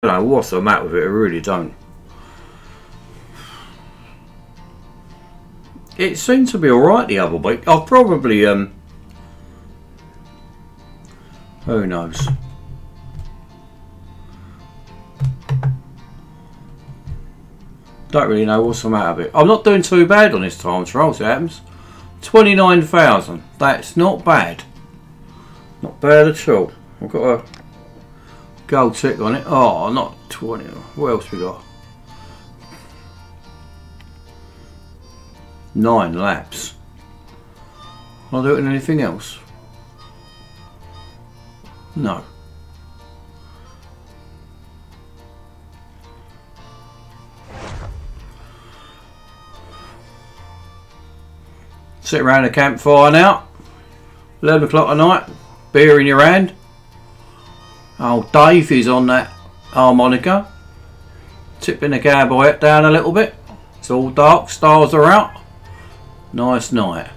don't know what's the matter with it, I really don't. It seemed to be alright the other week. I'll probably who knows. Don't really know what's the matter with it. I'm not doing too bad on this time trial, so it happens. 29,000. That's not bad. Not bad at all. I've got a gold tick on it. Oh, not 20. What else we got? 9 laps. Am I doing anything else? No. Sit around a campfire now. 11 o'clock at night. Beer in your hand. Oh, Dave is on that harmonica. Tipping the cowboy hat down a little bit. It's all dark. Stars are out. Nice night.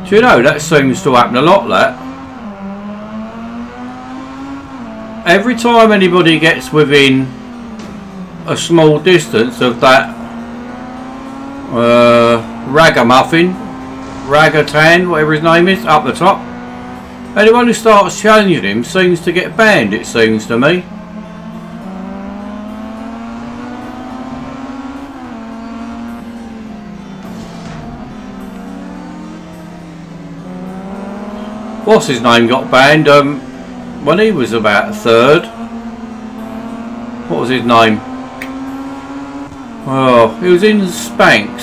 Do you know, that seems to happen a lot, that. Every time anybody gets within a small distance of that ragamuffin, ragatan, whatever his name is, up the top, anyone who starts challenging him seems to get banned, it seems to me. What's his name got banned when he was about third. What was his name? Oh, he was in Spanx.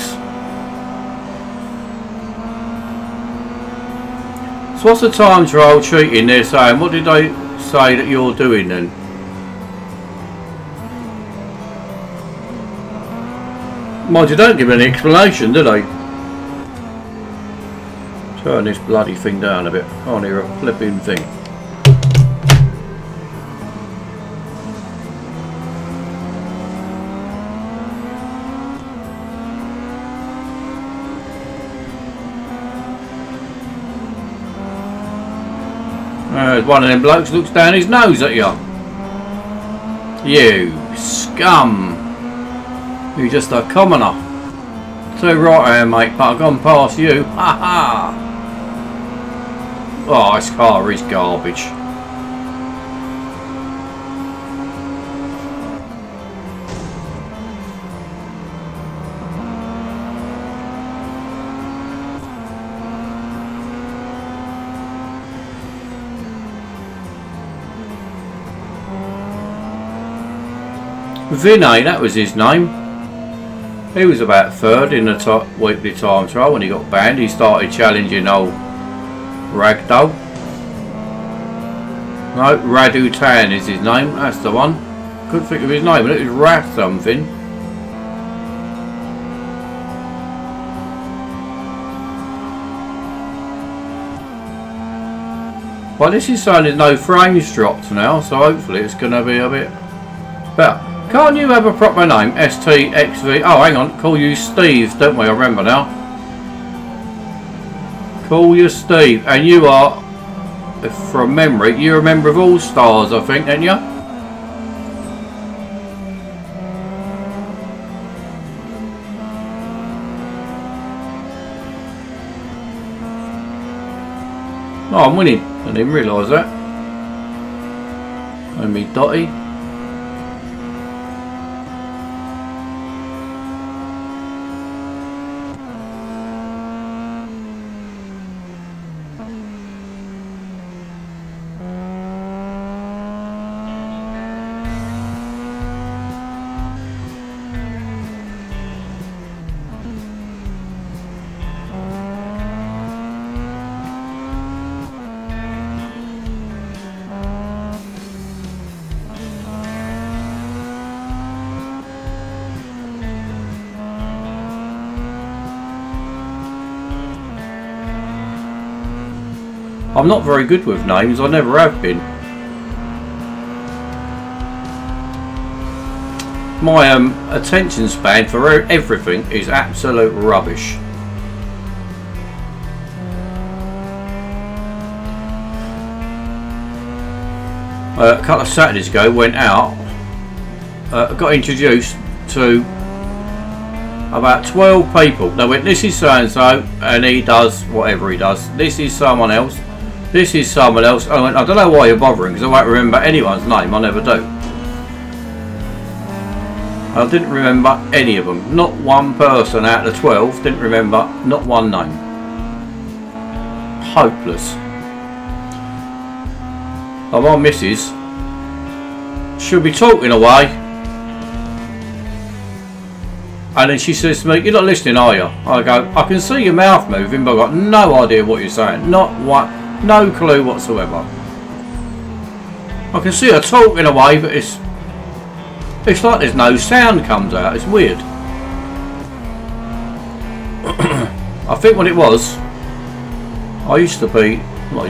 So what's the time trial cheating they're saying? What did they say that you're doing then? Mind you, don't give any explanation, do they? Turn this bloody thing down a bit. I want to hear a flipping thing. One of them blokes looks down his nose at you. You scum. You're just a commoner. Too right I am, mate, but I've gone past you. Ha ha. Oh, this car is garbage. Vinay, that was his name. He was about third in the top weekly time trial when he got banned. He started challenging old Ragdoll. No, Radutan is his name. That's the one. Couldn't think of his name, but it was Rat something. Well, this is saying there's no frames dropped now, so hopefully it's going to be a bit better. Can't you have a proper name? STXV. Oh, hang on. Call you Steve, don't we? I remember now. Call you Steve. And you are, from memory, you're a member of All Stars, I think, aren't you? Oh, I'm winning. I didn't realise that. And me Dotty. I'm not very good with names, I never have been. My attention span for everything is absolute rubbish. A couple of Saturdays ago, went out, got introduced to about 12 people. They went, this is so and so, and he does whatever he does. This is someone else. This is someone else. I went, I don't know why you're bothering, because I won't remember anyone's name. I never do. I didn't remember any of them. Not one person out of the 12 didn't remember not one name. Hopeless. Oh, my missus, she'll be talking away, and then she says to me, you're not listening, are you? I go, I can see your mouth moving, but I've got no idea what you're saying. Not one, no clue whatsoever. I can see her talking away, but it's like there's no sound comes out. It's weird. I think what it was, I used to be, well,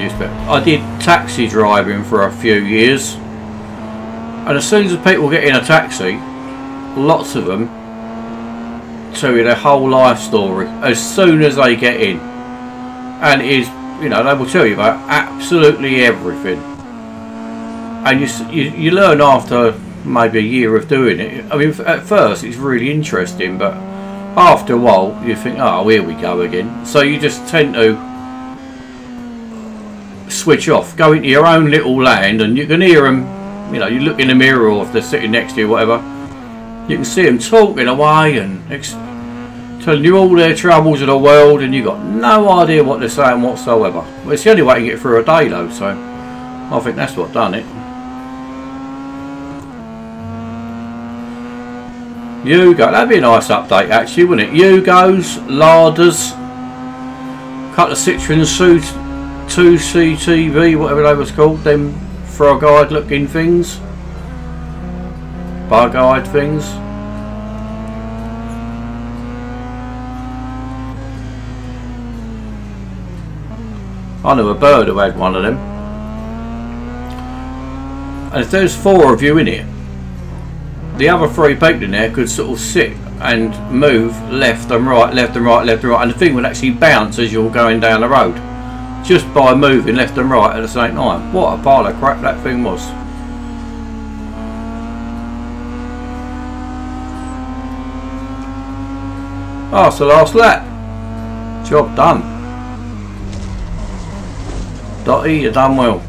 I did taxi driving for a few years, and as soon as people get in a taxi, lots of them tell you their whole life story as soon as they get in, and it is, you know, they will tell you about absolutely everything, and you learn after maybe a year of doing it. I mean, at first it's really interesting, but after a while you think, oh, here we go again. So you just tend to switch off, go into your own little land, and you can hear them, you know, you look in the mirror, or if they're sitting next to you, whatever, you can see them talking away and telling you all their troubles of the world, and you've got no idea what they're saying whatsoever. Well, it's the only way to get through a day though, so I think that's what done it. Yugo, that'd be a nice update actually, wouldn't it? Yugos, larders, couple of Citroen suits, 2CTV, whatever they was called, them frog-eyed looking things, bug-eyed things. I knew a bird who had one of them, and if there's 4 of you in it, the other 3 people in there could sort of sit and move left and right, left and right, left and right, and the thing would actually bounce as you're going down the road, just by moving left and right at the same time. What a pile of crap that thing was. Oh, it's the last lap. Job done. Dotty, you done well.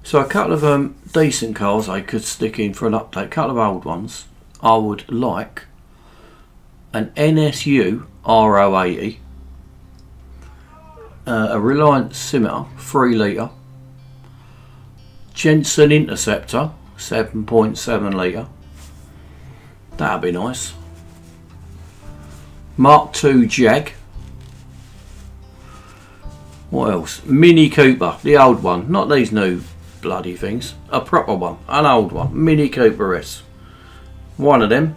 So a couple of decent cars I could stick in for an update, a couple of old ones. I would like an NSU R080, a Reliant Scimitar 3 litre, Jensen Interceptor 7.7 litre, that'd be nice, Mark II Jag, what else, Mini Cooper, the old one, not these new bloody things, a proper one, an old one, Mini Cooper S, one of them.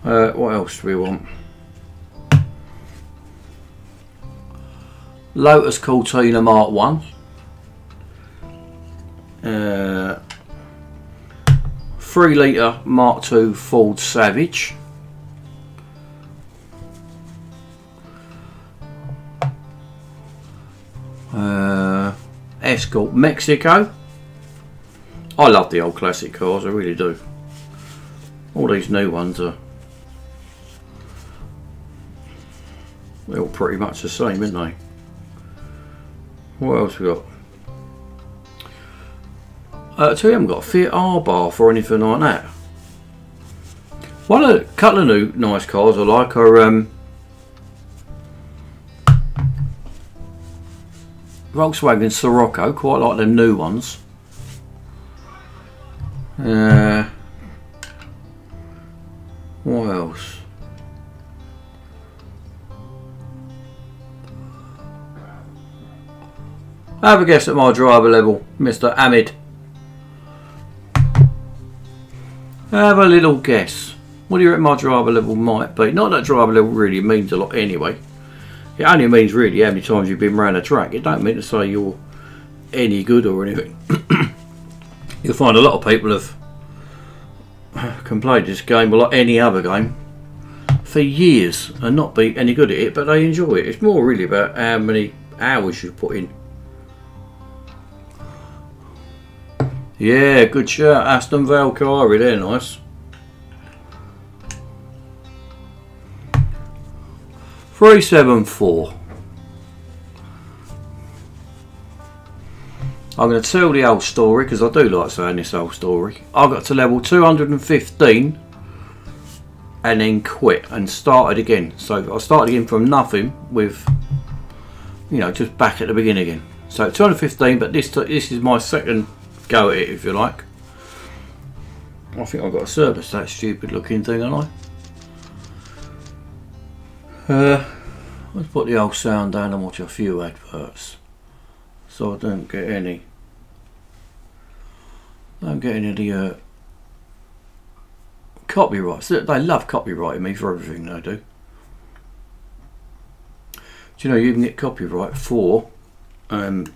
What else do we want? Lotus Cortina Mark 1, 3 litre Mark II Ford Savage, Escort Mexico. I love the old classic cars, I really do. All these new ones are, they're all pretty much the same, aren't they? What else we got? So we haven't got a Fiat R-Bar or anything like that. One of a couple of new nice cars I like are Volkswagen Scirocco, quite like them new ones. Have a guess at my driver level, Mr. Hamid. Have a little guess. What do you reckon my driver level might be? Not that driver level really means a lot anyway. It only means really how many times you've been around a track. It don't mean to say you're any good or anything. You'll find a lot of people can play this game like any other game for years and not be any good at it, but they enjoy it. It's more really about how many hours you put in. Yeah, good shout, Aston Valkyrie, they're nice. $374. I'm going to tell the old story because I do like saying this old story. I got to level 215 and then quit and started again. So I started again from nothing with, you know, just back at the beginning again. So 215, but this is my second go at it, if you like. I think I've got to service that stupid looking thing, haven't I? Let's put the old sound down and watch a few adverts so I don't get any of the copyrights. They love copyrighting me for everything they do. Do you know you can get copyright for the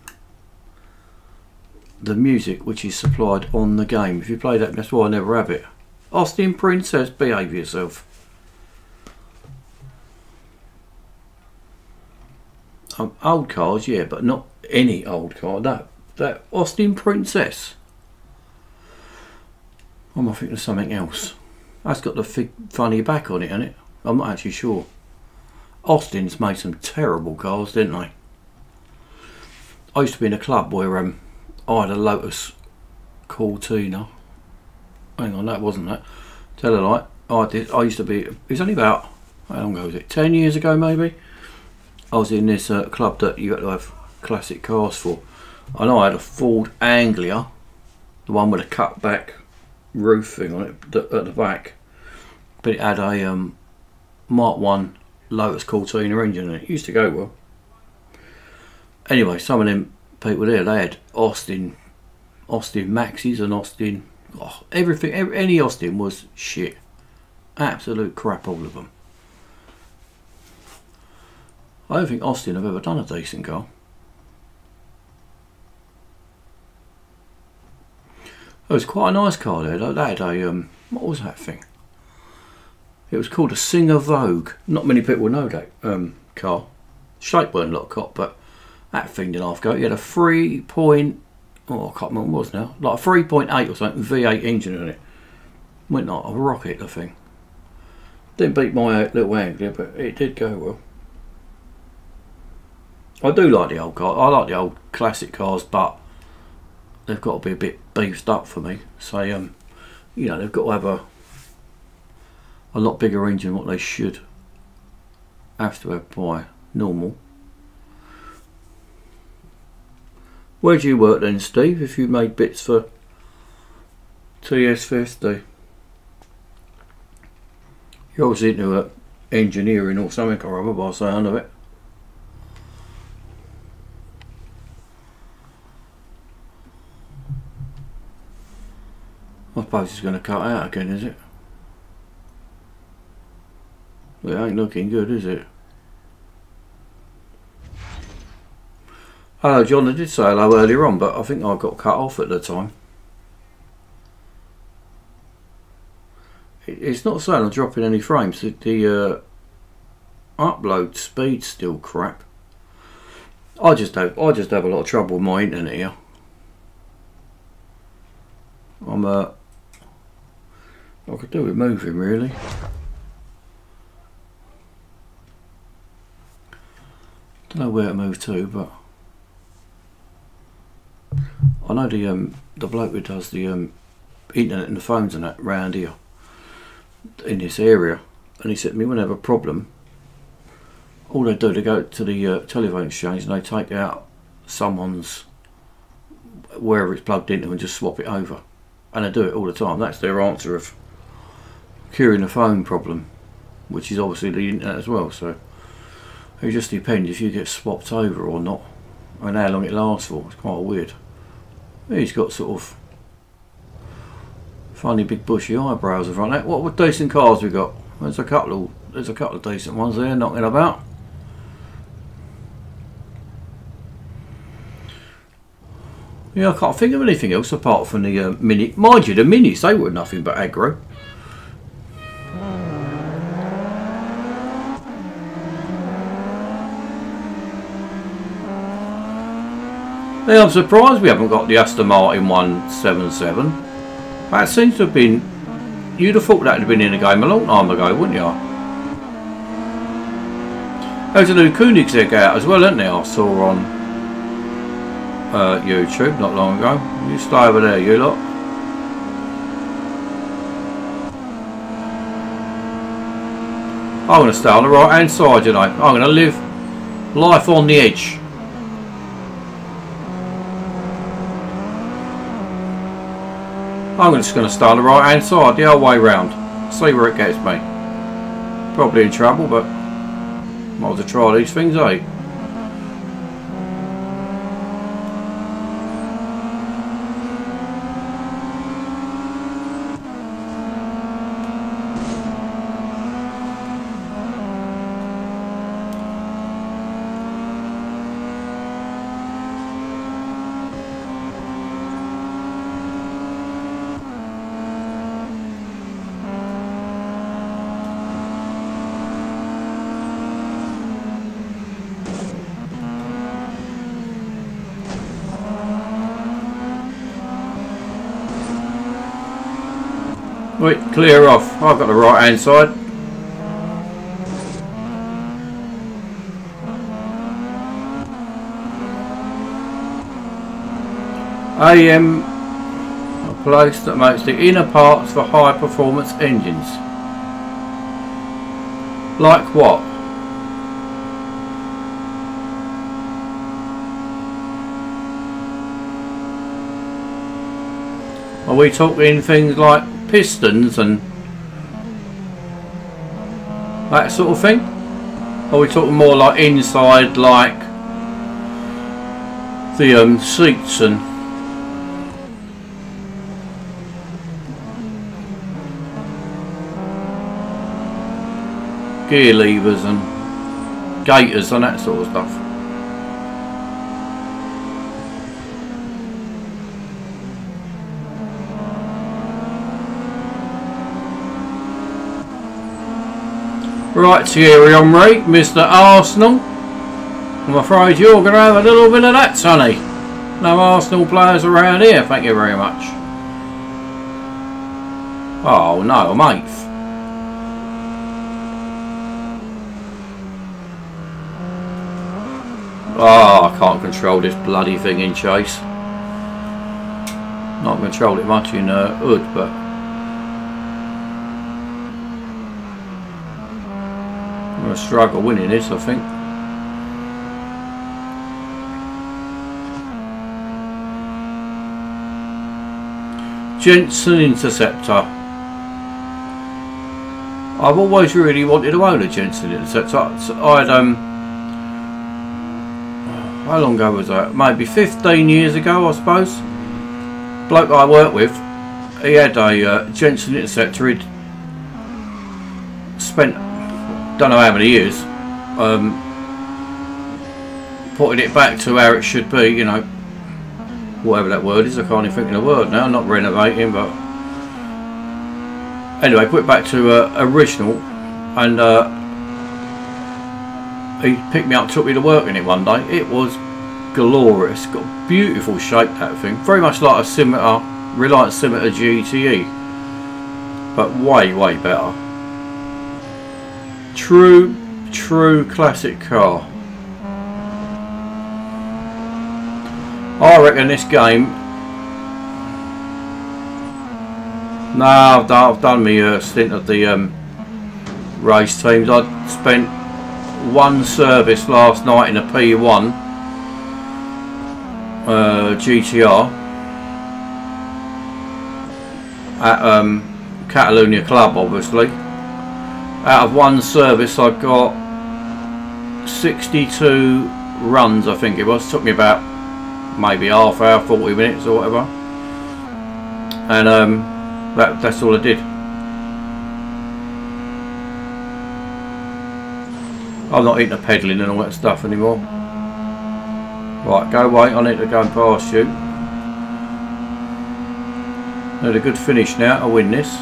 music which is supplied on the game? If you play that, that's why I never have it. Austin Princess, behave yourself. Old cars, yeah, but not any old car. No, that Austin Princess. Am I thinking of something else? That's got the funny back on it, hasn't it? I'm not actually sure. Austin's made some terrible cars, didn't they? I used to be in a club where I had a Lotus Cortina. Hang on, that wasn't that. Tell a lie. I used to be. It was only about, how long ago was it? 10 years ago, maybe. I was in this club that you had to have classic cars for, and I had a Ford Anglia, the one with a cut back roof thing on it at the back, but it had a Mark 1 Lotus Cortina engine in it. It used to go well. Anyway, some of them people there, they had Austin Maxis and Austin, everything, any Austin was shit, absolute crap, all of them. I don't think Austin have ever done a decent car. It was quite a nice car there. They had a what was that thing? It was called a Singer Vogue. Not many people know that car. Shape weren't a lot of but that thing didn't half go. It had a 3 point, oh I can't remember what it was now, like a 3.8 or something V8 engine in it. Went like a rocket, the thing. Didn't beat my little Anglia, but it did go well. I do like the old car. I like the old classic cars, but they've got to be a bit beefed up for me. So you know, they've got to have a lot bigger engine than what they should have to have by normal. Where do you work then, Steve, if you made bits for TS50? You're obviously into engineering or something or other by the sound of it. I suppose it's going to cut out again, is it? It ain't looking good, is it? Hello John, I did say hello earlier on, but I think I got cut off at the time. It's not saying I'm dropping any frames. The upload speed's still crap. I just have a lot of trouble with my internet here. I could do with moving really. Don't know where to move to, but I know the bloke who does the internet and the phones and that round here in this area, and he said to me when they have a problem, all they do, they go to the telephone exchange and they take out someone's wherever it's plugged into and just swap it over, and they do it all the time. That's their answer of curing the phone problem, which is obviously the internet as well. So it just depends if you get swapped over or not. and how long it lasts for. It's quite weird. He's got sort of funny big bushy eyebrows in front of that. What decent cars we got? There's a couple of decent ones there knocking about. Yeah, I can't think of anything else apart from the Mini. Mind you, the Minis, they were nothing but aggro. Yeah, I'm surprised we haven't got the Aston Martin 177. That seems to have been... You'd have thought that would have been in the game a long time ago, wouldn't you? There's a new Koenigsegg out as well, isn't there? I saw on YouTube not long ago. You stay over there, you lot. I'm going to stay on the right hand side, you know. I'm going to live life on the edge. I'm just going to stay on the right hand side, the whole way round. See where it gets me. Probably in trouble, but might as well try these things, eh? Wait, clear off. I've got the right hand side. A place that makes the inner parts for high performance engines. Like what? Are we talking things like pistons and that sort of thing? Or are we talking more like inside, like the seats and gear levers and gaiters and that sort of stuff? Right, Thierry Henry, Mr. Arsenal. I'm afraid you're going to have a little bit of that, sonny. No Arsenal players around here, thank you very much. Oh no, mate. Oh, I can't control this bloody thing in chase. Not control it much in hood, but I'm going to struggle winning this, I think. Jensen Interceptor. I've always really wanted to own a Jensen Interceptor. So I had how long ago was that? Maybe 15 years ago, I suppose. Bloke I worked with, he had a Jensen Interceptor. He'd spent don't know how many years putting it back to how it should be, you know, whatever that word is. I can't even think of the word now. Not renovating, but anyway, put it back to original, and he picked me up, took me to work in it one day. It was glorious. Got a beautiful shape, that thing. Very much like a Scimitar, Reliant Scimitar GTE, but way better. True classic car. I reckon this game. No, I've done my stint at the race teams. I spent one service last night in a P1 GTR at Catalonia Club, obviously. Out of one service I got 62 runs, I think it was. It took me about maybe half hour, 40 minutes or whatever, and that's all I did. I'm not into pedalling and all that stuff anymore. Right, go away, I need to go past you. Need a good finish now to win this.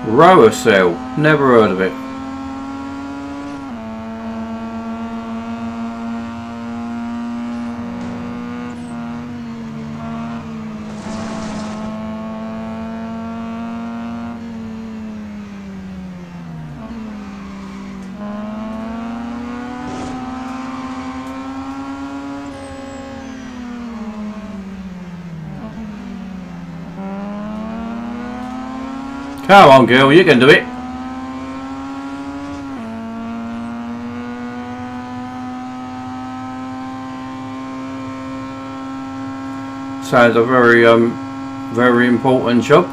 Rower cell, never heard of it. Come on, girl, you can do it. Sounds a very important job.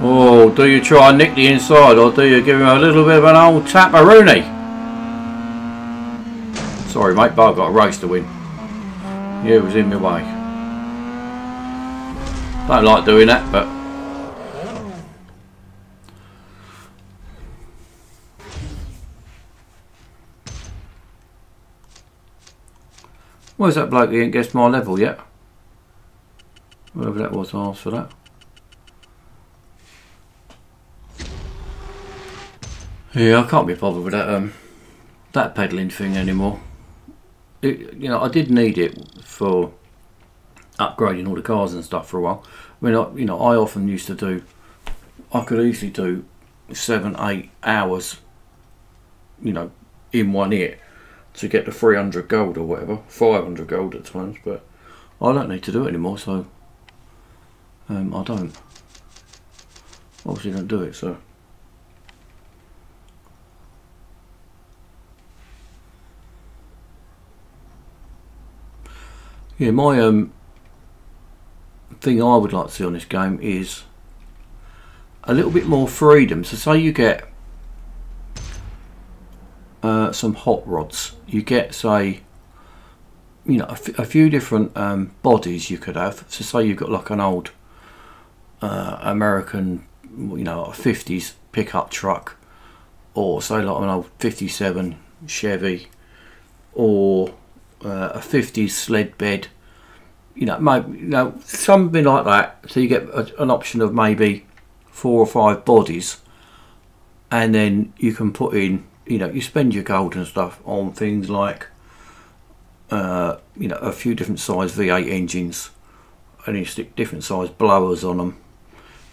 Oh, do you try and nick the inside, or do you give him a little bit of an old tap-a-rooney? Sorry mate, but I've got a race to win. You was in my way. Don't like doing that, but... Where's that bloke? He ain't guessed my level yet. Whatever that was, I asked for that. Yeah, I can't be bothered with that that pedalling thing anymore. You know, I did need it for upgrading all the cars and stuff for a while. I mean, I often used to do. I could easily do 7-8 hours, you know, in one hit to get the 300 gold or whatever, 500 gold at times. But I don't need to do it anymore, so I don't. Obviously, don't do it, so. Yeah, my thing I would like to see on this game is a little bit more freedom. So say you get some hot rods, you get, say, you know, a few different bodies you could have. So say you've got like an old American, you know, a 50s pickup truck, or say like an old 57 Chevy, or a 50s sled bed, you know, maybe, you know, something like that. So you get an option of maybe 4 or 5 bodies, and then you can put in, you know, you spend your gold and stuff on things like, you know, a few different size V8 engines, and you stick different size blowers on them,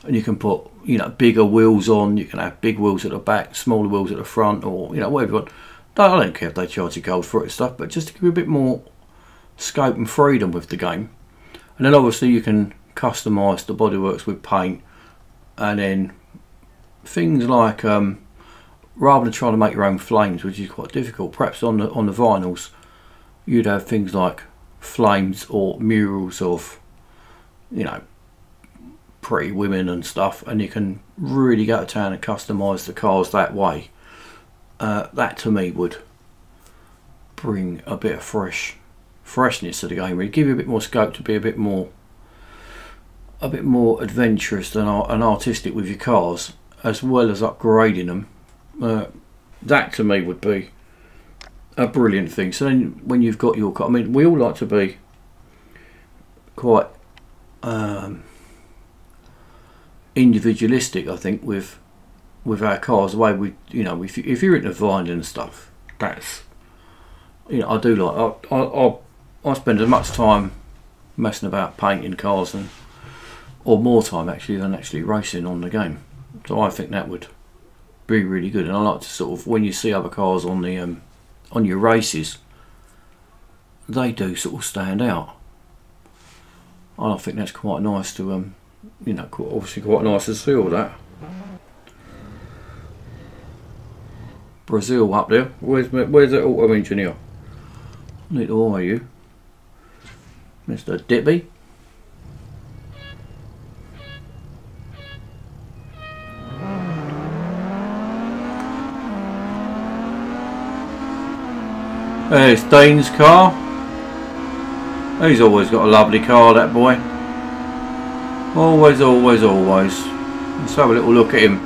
and you can put, you know, bigger wheels on. You can have big wheels at the back, smaller wheels at the front, or, you know, whatever you want. I don't care if they charge you gold for it and stuff, but just to give you a bit more scope and freedom with the game. And then obviously you can customise the bodyworks with paint, and then things like rather than trying to make your own flames, which is quite difficult, perhaps on the vinyls you'd have things like flames or murals of, you know, pretty women and stuff, and you can really go to town and customise the cars that way. That to me would bring a bit of freshness to the game. It'd give you a bit more scope to be a bit more adventurous and artistic with your cars, as well as upgrading them. That to me would be a brilliant thing. So then when you've got your car, I mean, we all like to be quite individualistic, I think, with our cars. The way we, you know, if you're into vinyl and stuff, that's, you know, I do like, I spend as much time messing about painting cars, or more time actually, than actually racing on the game. So I think that would be really good. And I like to sort of, when you see other cars on the on your races, they do sort of stand out. I think that's quite nice to you know, obviously quite nice to see all that. Brazil up there. Where's the auto engineer? Need to hire you, Mr. Dippy. There's Dane's car. He's always got a lovely car, that boy. Always, always, always. Let's have a little look at him.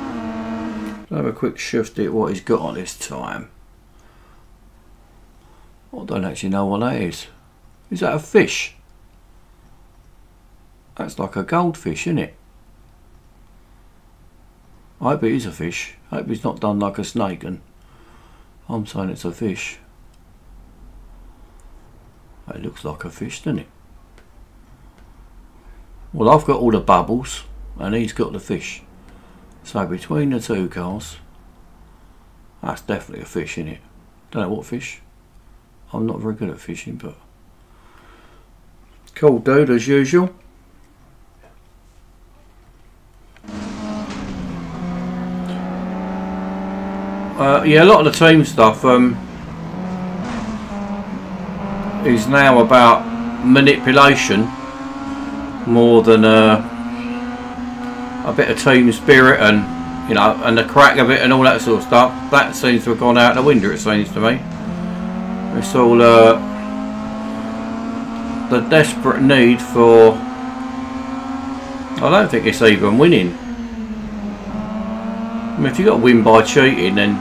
Let's have a quick shift at what he's got on this time. I don't actually know what that is. Is that a fish? That's like a goldfish, isn't it? I hope it is a fish. I hope it's not done like a snake, and I'm saying it's a fish. It looks like a fish, doesn't it? Well, I've got all the bubbles and he's got the fish. So between the two cars, that's definitely a fish, isn't it? Don't know what fish. I'm not very good at fishing, but cool dude as usual. Yeah, a lot of the team stuff is now about manipulation more than a bit of team spirit and, you know, and the crack of it and all that sort of stuff. That seems to have gone out the window, it seems to me. It's all the desperate need for, I don't think it's even winning. I mean, if you've got to win by cheating, then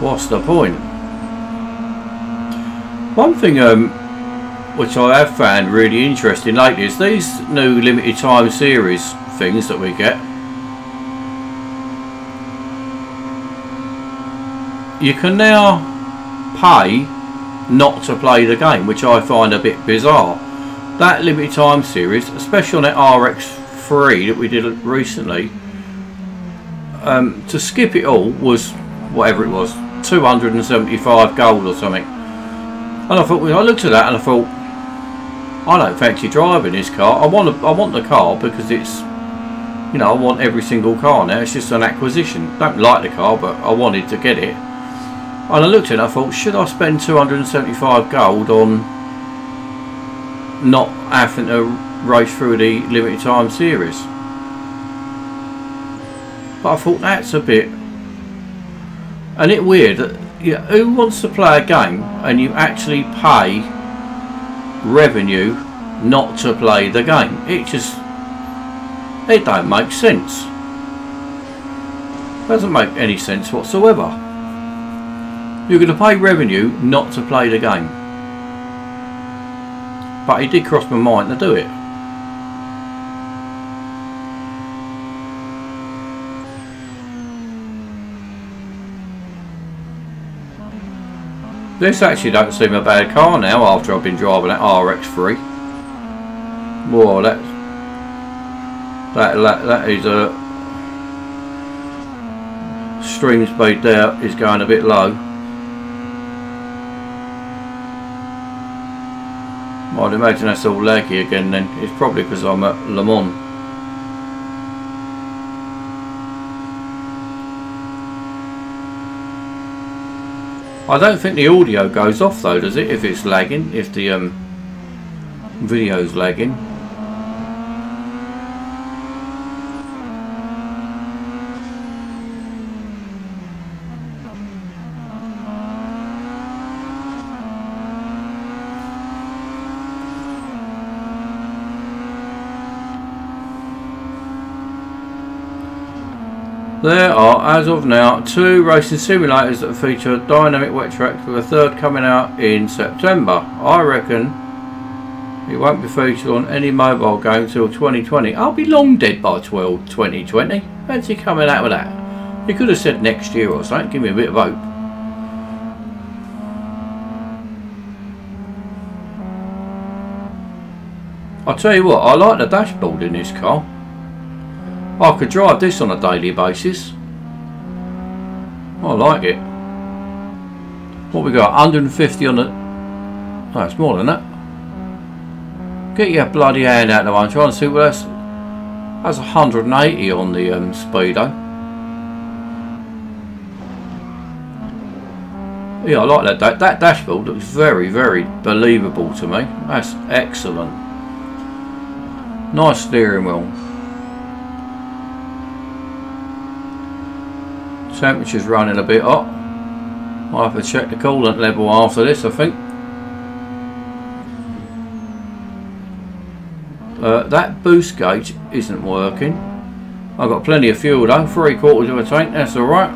what's the point? One thing which I have found really interesting lately is these new limited time series things that we get. You can now pay not to play the game, which I find a bit bizarre. That limited time series, especially on that RX3 that we did recently, to skip it all was whatever it was, 275 gold or something. And I thought, well, I looked at that and I thought, I don't fancy driving this car. I want the car because it's, you know, I want every single car now. It's just an acquisition. Don't like the car, but I wanted to get it. And I looked at it and I thought, should I spend 275 gold on not having to race through the limited time series? But I thought that's a bit, and it's weird that, yeah, who wants to play a game and you actually pay revenue not to play the game? It don't make sense. It doesn't make any sense whatsoever. You're going to pay revenue not to play the game. But it did cross my mind to do it. This actually don't seem a bad car now after I've been driving that RX3. Whoa, that is a stream speed there is going a bit low. I'd imagine that's all laggy again then. It's probably because I'm at Le Mans. I don't think the audio goes off though, does it, if it's lagging, if the video's lagging? There are, as of now, 2 racing simulators that feature dynamic wet tracks, with a third coming out in September. I reckon it won't be featured on any mobile game till 2020. I'll be long dead by 2020. Fancy coming out with that? You could have said next year or something. Give me a bit of hope. I'll tell you what, I like the dashboard in this car. I could drive this on a daily basis. I like it. What we got? 150 on the... Oh, it's more than that. Get your bloody hand out of the way. I'm trying to see what that's. That's 180 on the speedo. Yeah, I like that. That dashboard looks very, very believable to me. That's excellent. Nice steering wheel. Temperature's running a bit hot. I'll have to check the coolant level after this, I think. That boost gauge isn't working. I've got plenty of fuel though, 3/4 of a tank, that's alright.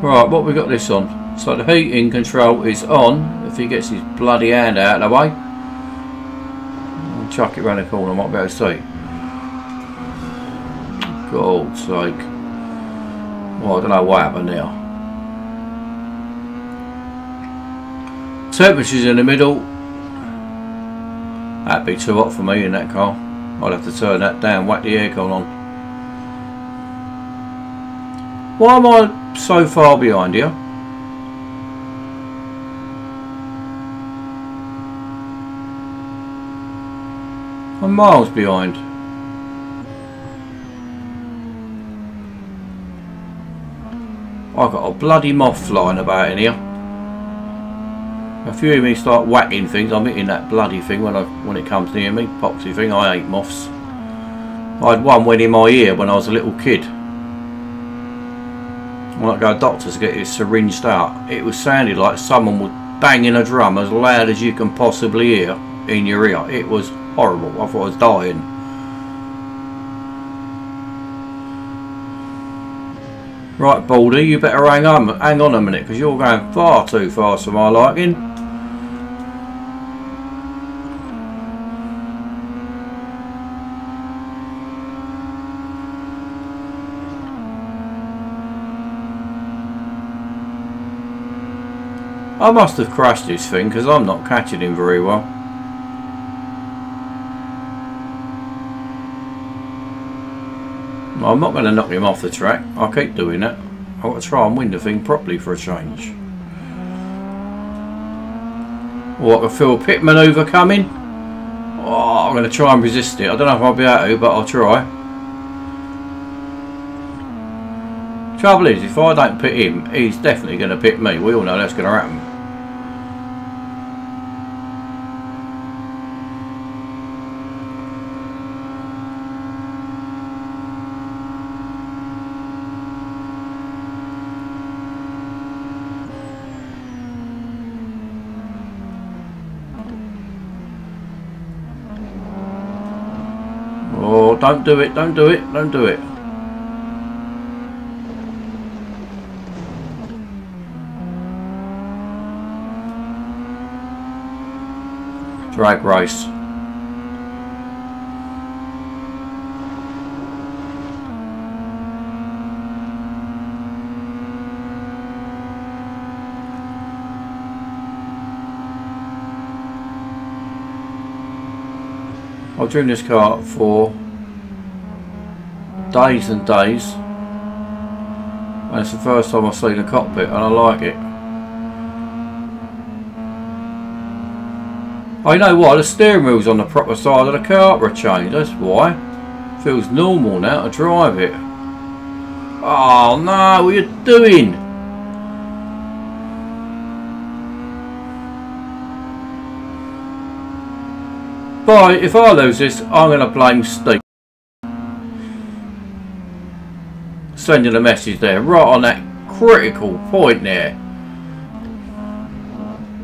Right, what we got this on? So the heating control is on, if he gets his bloody hand out of the way. I'll chuck it round the corner, I might be able to see. God's sake. Well, I don't know what happened there. Temperature's in the middle. That'd be too hot for me in that car. I'd have to turn that down, whack the aircon on. Why am I so far behind here? I'm miles behind. I've got a bloody moth flying about in here. A few of me start whacking things. I'm hitting that bloody thing when it comes near me. Poxy thing. I hate moths. I had one went in my ear when I was a little kid. When I go to the doctor to get it syringed out, it was sounded like someone was banging a drum as loud as you can possibly hear in your ear. It was horrible. I thought I was dying. Right, Baldy, you better hang on a minute, because you're going far too fast for my liking. I must have crashed this thing, because I'm not catching him very well. I'm not going to knock him off the track. I'll keep doing that. I've got to try and win the thing properly for a change. Oh, I can feel a pit manoeuvre coming. Oh, I'm going to try and resist it. I don't know if I'll be able to, but I'll try. Trouble is, if I don't pit him, he's definitely going to pit me. We all know that's going to happen. Oh, don't do it, don't do it, don't do it. Drag race. I've driven this car for days and days, and it's the first time I've seen a cockpit and I like it. I know what, the steering wheel's on the proper side of the car for a change, that's why. Feels normal now to drive it. Oh no, what are you doing? But if I lose this, I'm going to blame Steve. Sending a message there, right on that critical point there.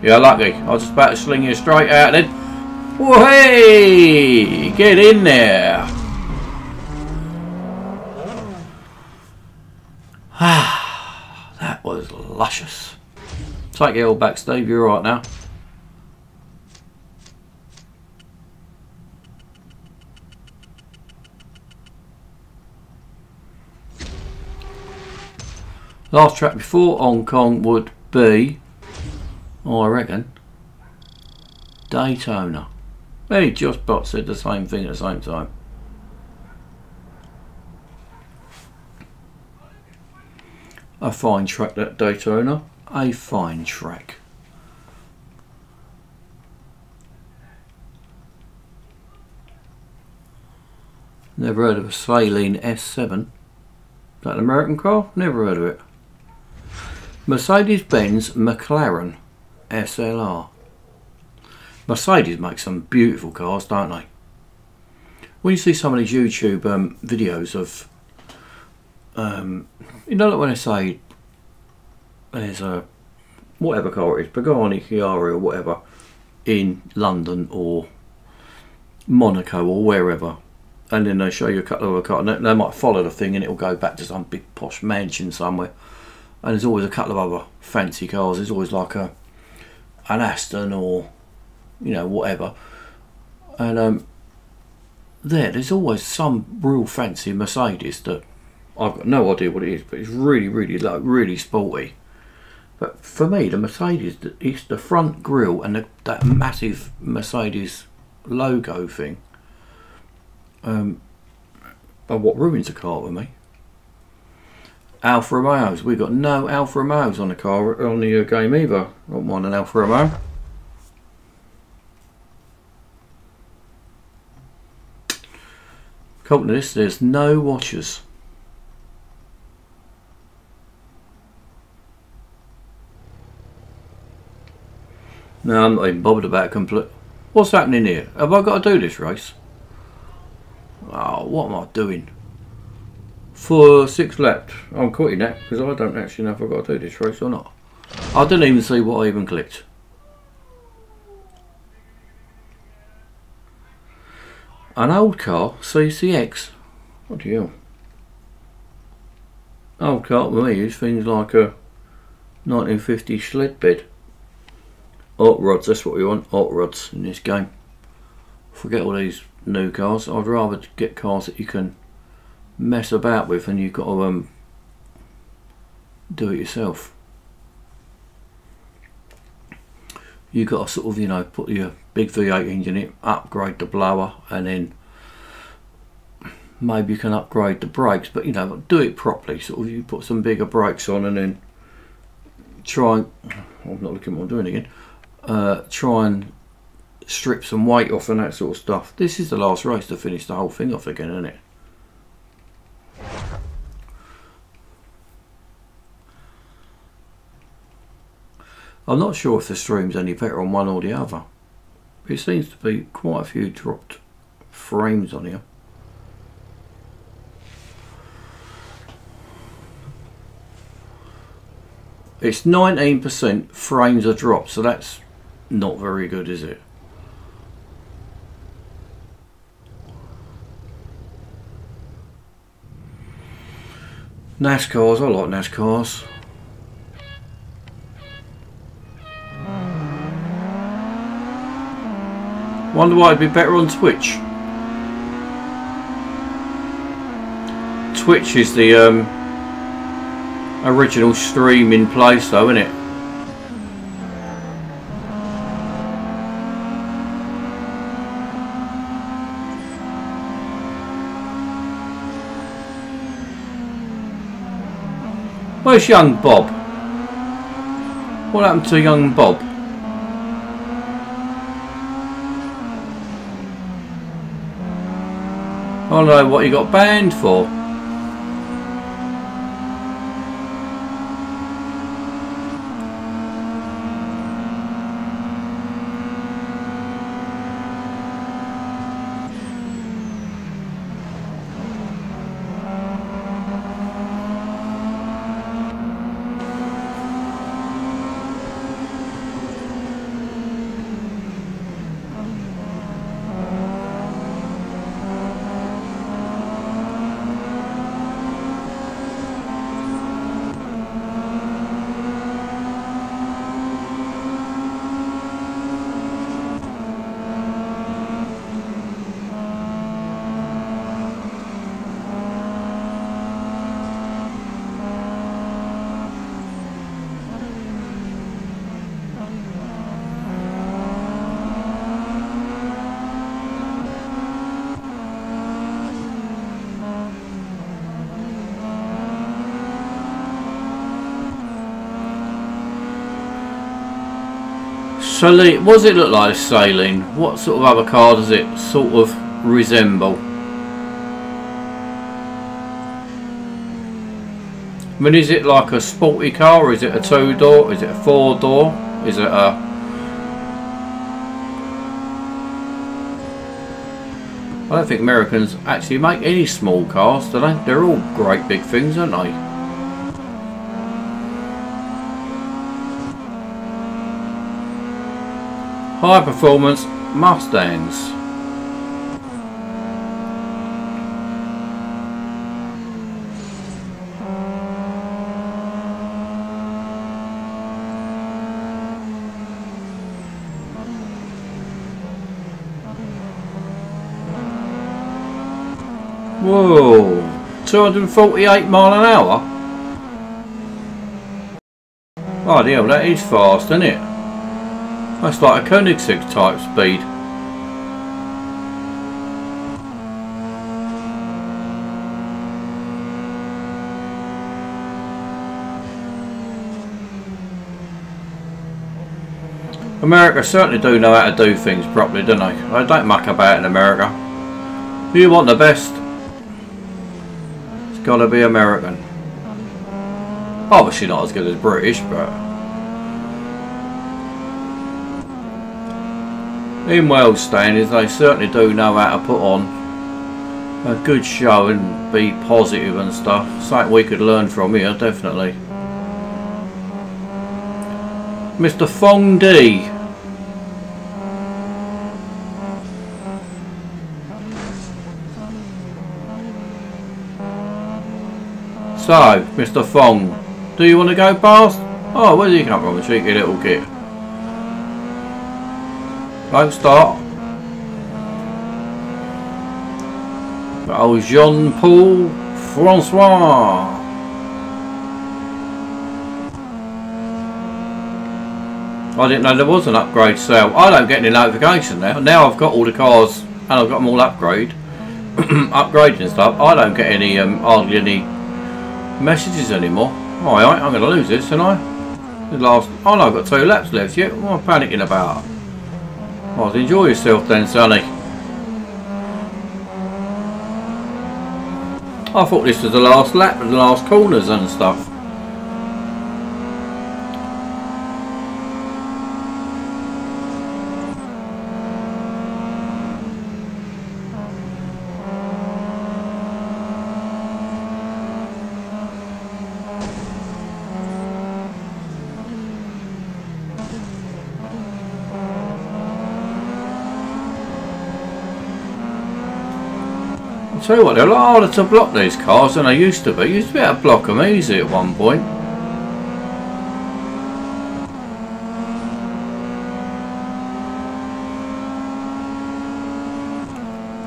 You're lucky. I was just about to sling you straight out then. Whoa, hey! Get in there. That was luscious. Take it all back, Steve. You're right now. Last track before Hong Kong would be, I reckon, Daytona. Hey, Josh Bott said the same thing at the same time. A fine track, that Daytona. A fine track. Never heard of a Saleen S7. Is that an American car? Never heard of it. Mercedes-Benz McLaren SLR. Mercedes make some beautiful cars, don't they? When you see some of these YouTube videos of, you know, like when they say there's a whatever car it is, Pagani, Chiari or whatever, in London or Monaco or wherever, and then they show you a couple of other cars, and they might follow the thing and it'll go back to some big posh mansion somewhere, and there's always a couple of other fancy cars. There's always like an Aston or, you know, whatever, and there's always some real fancy Mercedes that I've got no idea what it is, but it's really, really, like, really sporty. But for me, the Mercedes, it's the front grille and that massive Mercedes logo thing are what ruins a car with me. Alfa Romeos, we got no Alfa Romeos on the car, on the game either. I don't want an Alfa Romeo. According to this, there's no washers. No, I'm not even bothered about complete. What's happening here? Have I got to do this race? Oh, what am I doing? For 6 laps. I'm quitting that because I don't actually know if I've got to do this race or not. I didn't even see what I even clicked. An old car, CCX. What the hell? Old car with me is things like a 1950 sled bed. Hot rods, that's what we want, hot rods in this game. Forget all these new cars. I'd rather get cars that you can mess about with and you've got to do it yourself. You've got to sort of, you know, put your big V8 engine in, upgrade the blower, and then maybe you can upgrade the brakes, but you know, do it properly. Sort of, you put some bigger brakes on and then try and, I'm not looking at what I'm doing again, try and strip some weight off and that sort of stuff. This is the last race to finish the whole thing off again, isn't it? I'm not sure if the stream's any better on one or the other. It seems to be quite a few dropped frames on here. It's 19% frames are dropped, so that's not very good, is it? NASCARs, I like NASCARs. Wonder why it'd be better on Twitch. Twitch is the original streaming place though, isn't it? Where's young Bob? What happened to young Bob? I don't know what he got banned for. Saline, what does it look like, saline? What sort of other car does it sort of resemble? I mean, is it like a sporty car, or is it a 2-door? Is it a 4-door? Is it a... I don't think Americans actually make any small cars, do they? They're all great big things, aren't they? High performance Mustangs. Whoa, 248 mile an hour? Oh dear, that is fast, isn't it? That's like a Koenigsegg type speed. America certainly do know how to do things properly, don't they? They don't muck about in America. If you want the best, it's got to be American. Obviously not as good as British, but in Wales standards they certainly do know how to put on a good show and be positive and stuff. Something we could learn from here, definitely. Mr. Fong D. So, Mr. Fong, do you want to go past? Oh, where do you come from, cheeky little git? Don't start. Oh, Jean-Paul Francois. I didn't know there was an upgrade sale. I don't get any notification now. Now I've got all the cars and I've got them all upgraded and stuff. I don't get any hardly any messages anymore. Alright, I'm going to lose this, aren't I? The last. Oh no, I've got 2 laps left yet. What am I panicking about? Well, enjoy yourself then, Sonny. I thought this was the last lap and the last corners and stuff. I'll tell you what, they're a lot harder to block these cars than they used to be. You used to be able to block them easy at one point.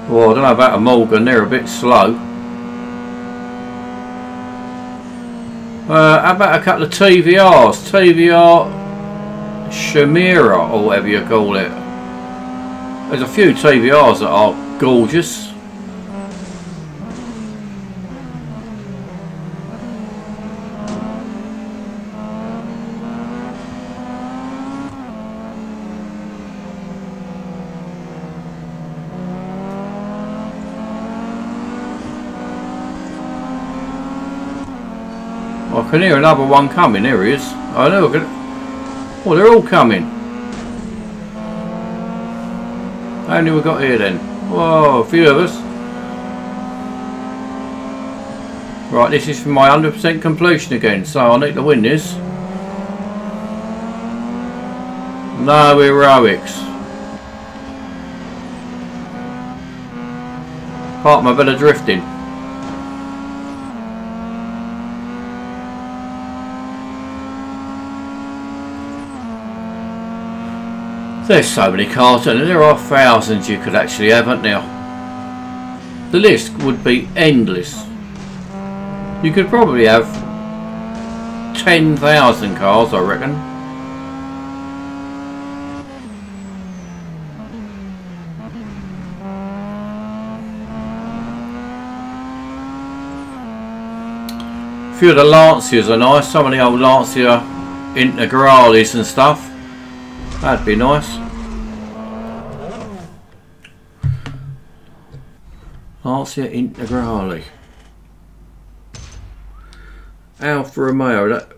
Well, I don't know about a Morgan, they're a bit slow. How about a couple of TVRs? TVR Shimera, or whatever you call it. There's a few TVRs that are gorgeous. I can hear another one coming. There he is. I know. Oh, they're all coming. How many we got here then? Whoa, a few of us. Right, this is for my 100% completion again, so I need to win this. No heroics. Part of my bit of drifting. There's so many cars and there are thousands you could actually have, aren't there? The list would be endless. You could probably have 10,000 cars, I reckon. A few of the Lancias are nice, some of the old Lancia Integrales and stuff. That'd be nice. Lancia Integrale. Alfa Romeo, that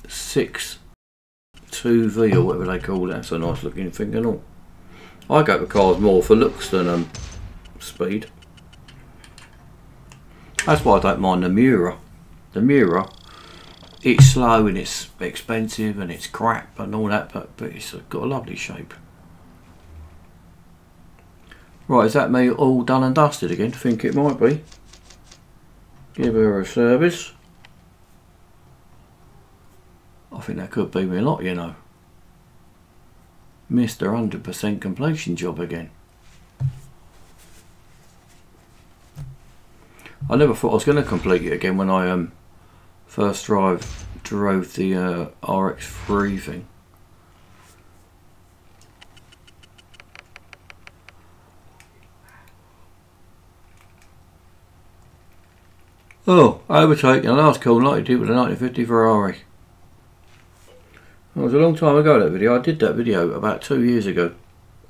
6.2V or whatever they call it. That's a nice looking thing and all. I go for cars more for looks than speed. That's why I don't mind the Miura. The Miura, it's slow and it's expensive and it's crap and all that, but it's got a lovely shape. Right, is that me all done and dusted again? I think it might be. Give her a service. I think that could be me a lot, you know. Missed a 100% completion job again. I never thought I was going to complete it again when I first drove the RX3 thing. Oh, overtaking the last call like you did with a 1950 Ferrari. It was a long time ago, that video. I did that video about 2 years ago.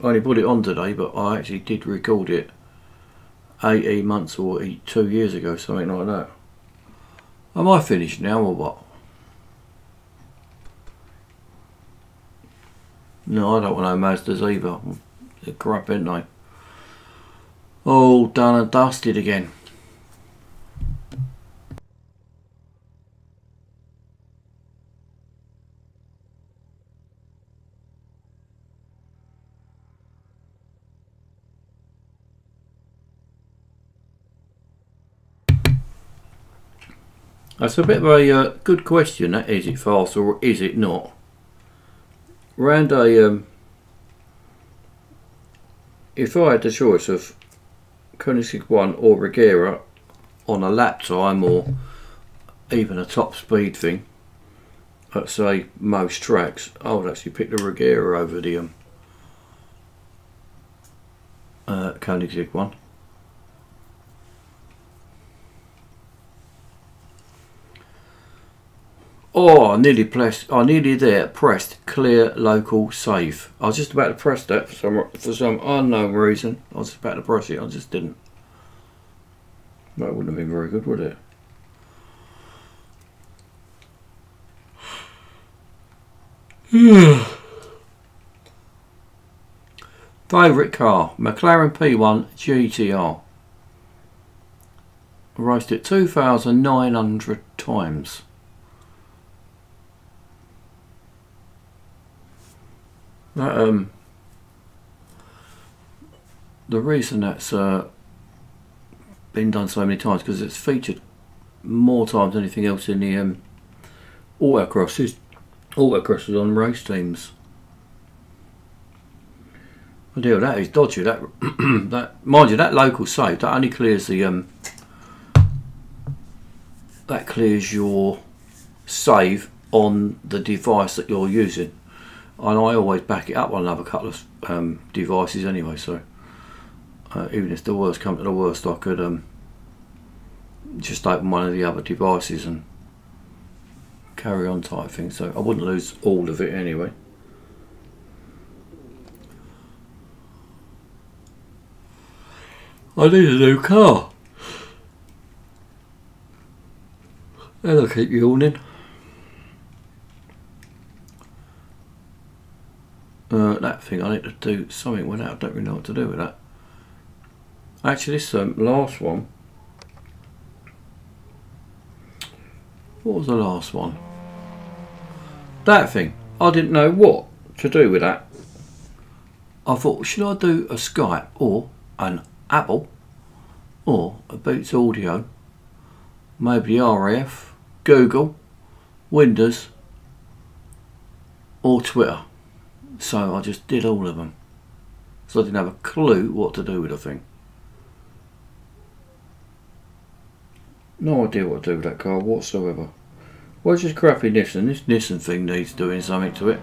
I only put it on today, but I actually did record it 18 months or 2 years ago, something like that. Am I finished now or what? No, I don't want no Mazdas either. They're crap, aren't they? All done and dusted again. That's a bit of a good question, that is it fast or is it not? Round a, if I had the choice of Koenigsegg 1 or Regera on a lap time or even a top speed thing, at say most tracks, I would actually pick the Regera over the Koenigsegg 1. Oh, I nearly pressed clear local save. I was just about to press that for some unknown reason. I was just about to press it, I just didn't. That wouldn't have been very good, would it? Favourite car, McLaren P1 GTR. Raced it 2,900 times. That, the reason that's been done so many times because it's featured more times than anything else in the autocrosses on race teams. I deal that is dodgy. That that mind you, that local save that only clears the that clears your save on the device that you're using. And I always back it up on another couple of devices anyway, so even if the worst come to the worst, I could just open one of the other devices and carry on type thing, so I wouldn't lose all of it anyway. I need a new car. And I'll keep yawning. That thing, I need to do something with that. I don't really know what to do with that. Actually, this last one. What was the last one? That thing. I didn't know what to do with that. I thought, should I do a Skype or an Apple or a Beats Audio, maybe the RAF, Google, Windows or Twitter. So I just did all of them. So I didn't have a clue what to do with the thing. No idea what to do with that car whatsoever. Well, it's just crappy Nissan. This Nissan thing needs doing something to it.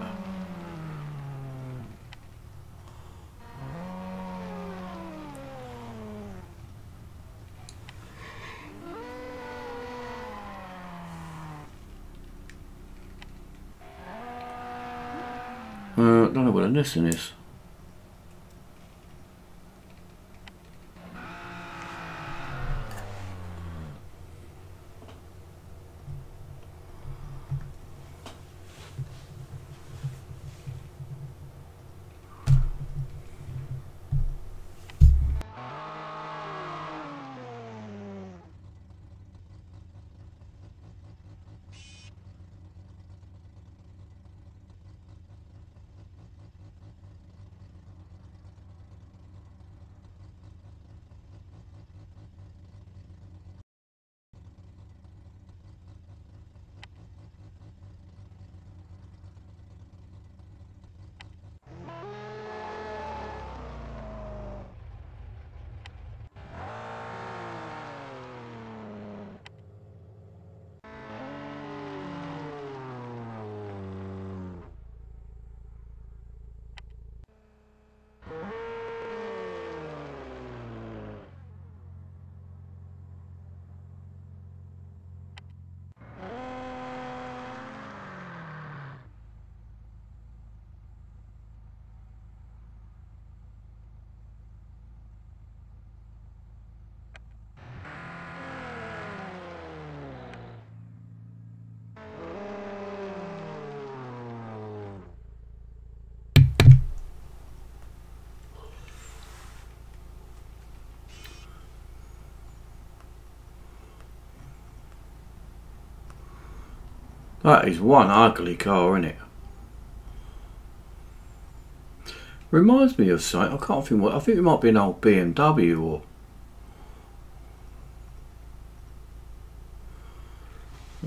Don't know what a lesson is. That is one ugly car, isn't it? Reminds me of something. I can't think what. I think it might be an old BMW or.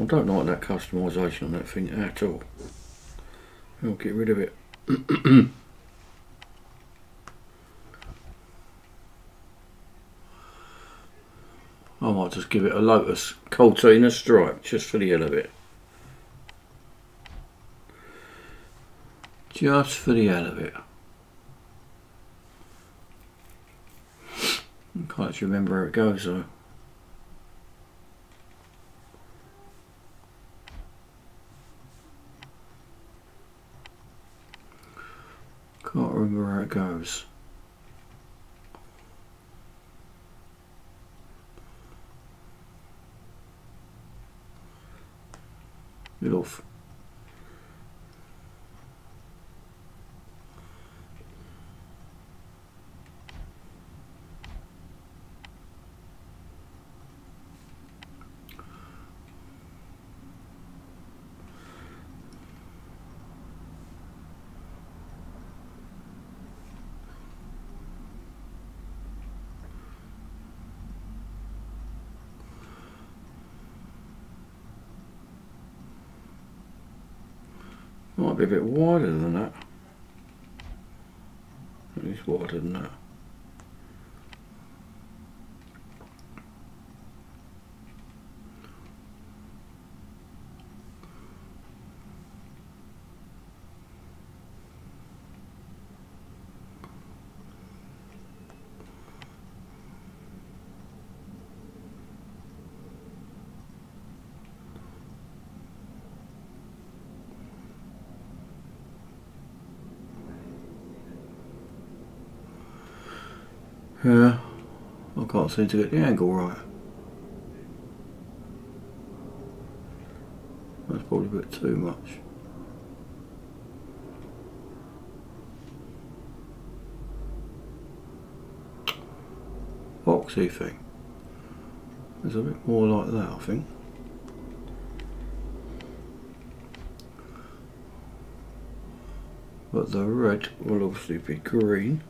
I don't like that customisation on that thing at all. I'll get rid of it. I might just give it a Lotus Cortina stripe just for the hell of it. Just for the hell of it. I can't actually remember where it goes though. Can't remember where it goes. Get off. Might be a bit wider than that. At least wider than that. Yeah, I can't seem to get the angle right. That's probably a bit too much. Boxy thing. There's a bit more like that, I think. But the red will obviously be green.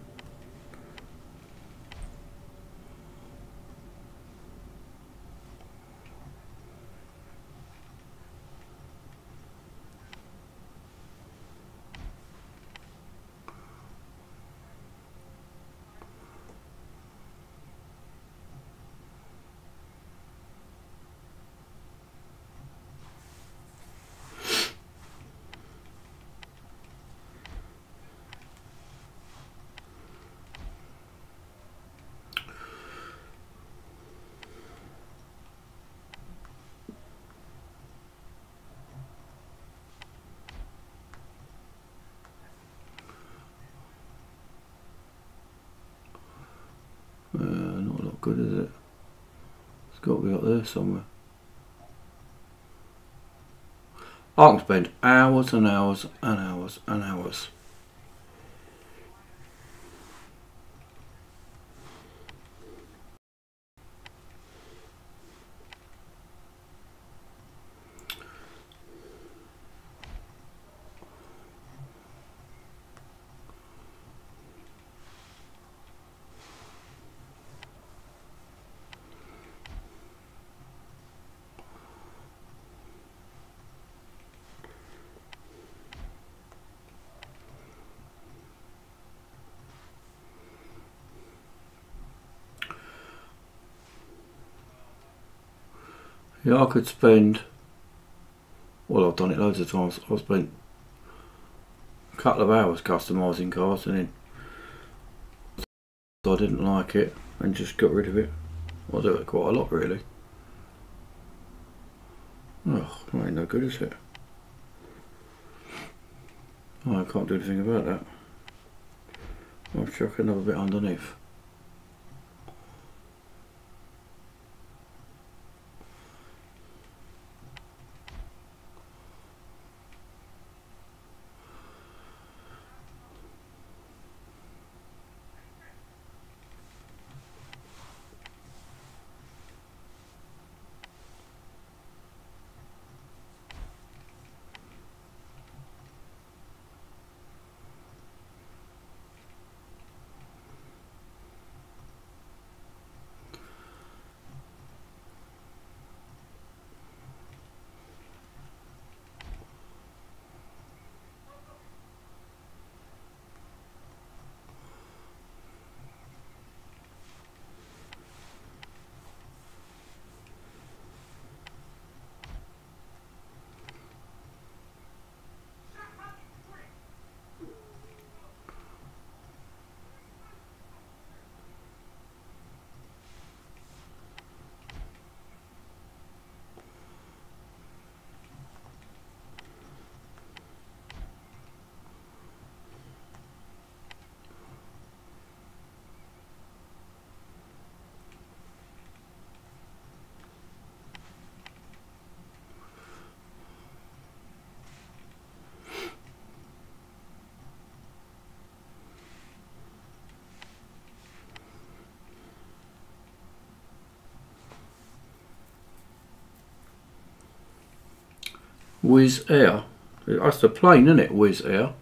Not a lot good, is it? It's got to be up there somewhere. I can spend hours and hours and hours and hours. Yeah, I could spend, well, I've done it loads of times. I've spent a couple of hours customising cars, and then I didn't like it and just got rid of it. I do it quite a lot, really. Oh, that ain't no good, is it? Oh, I can't do anything about that. I'll chuck another bit underneath. Wizz Air. That's the plane, isn't it? Wizz Air.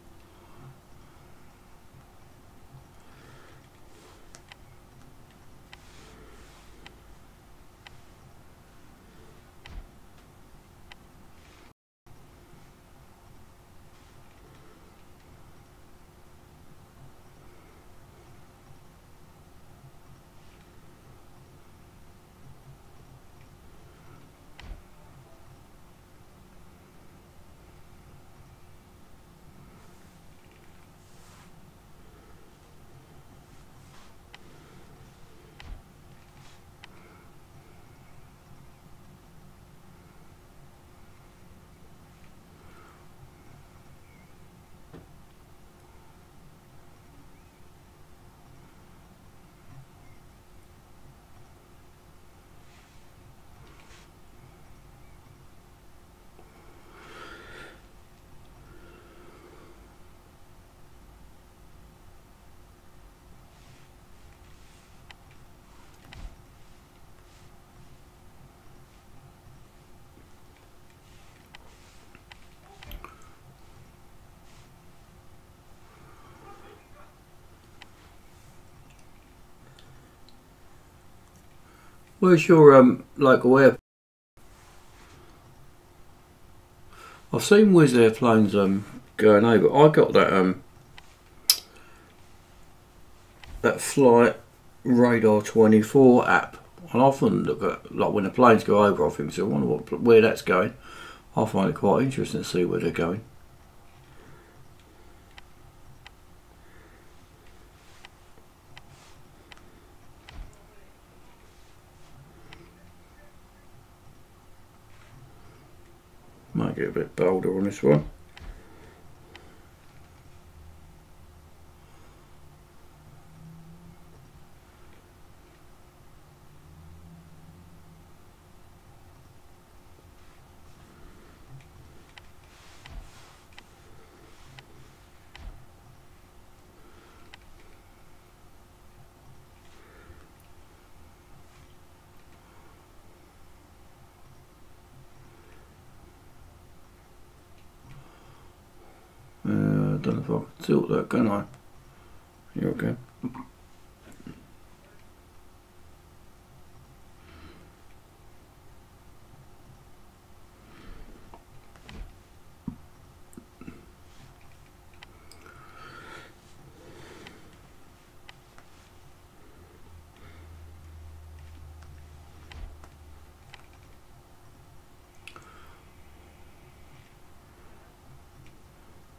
Where's your local airport? I've seen Wizz airplanes going over. I got that that Flight Radar 24 app, and I often look at, like, when the planes go over, I think, so I wonder where that's going. I find it quite interesting to see where they're going. Might get a bit bolder on this one. don't know if I can tilt that, can I? Here we go.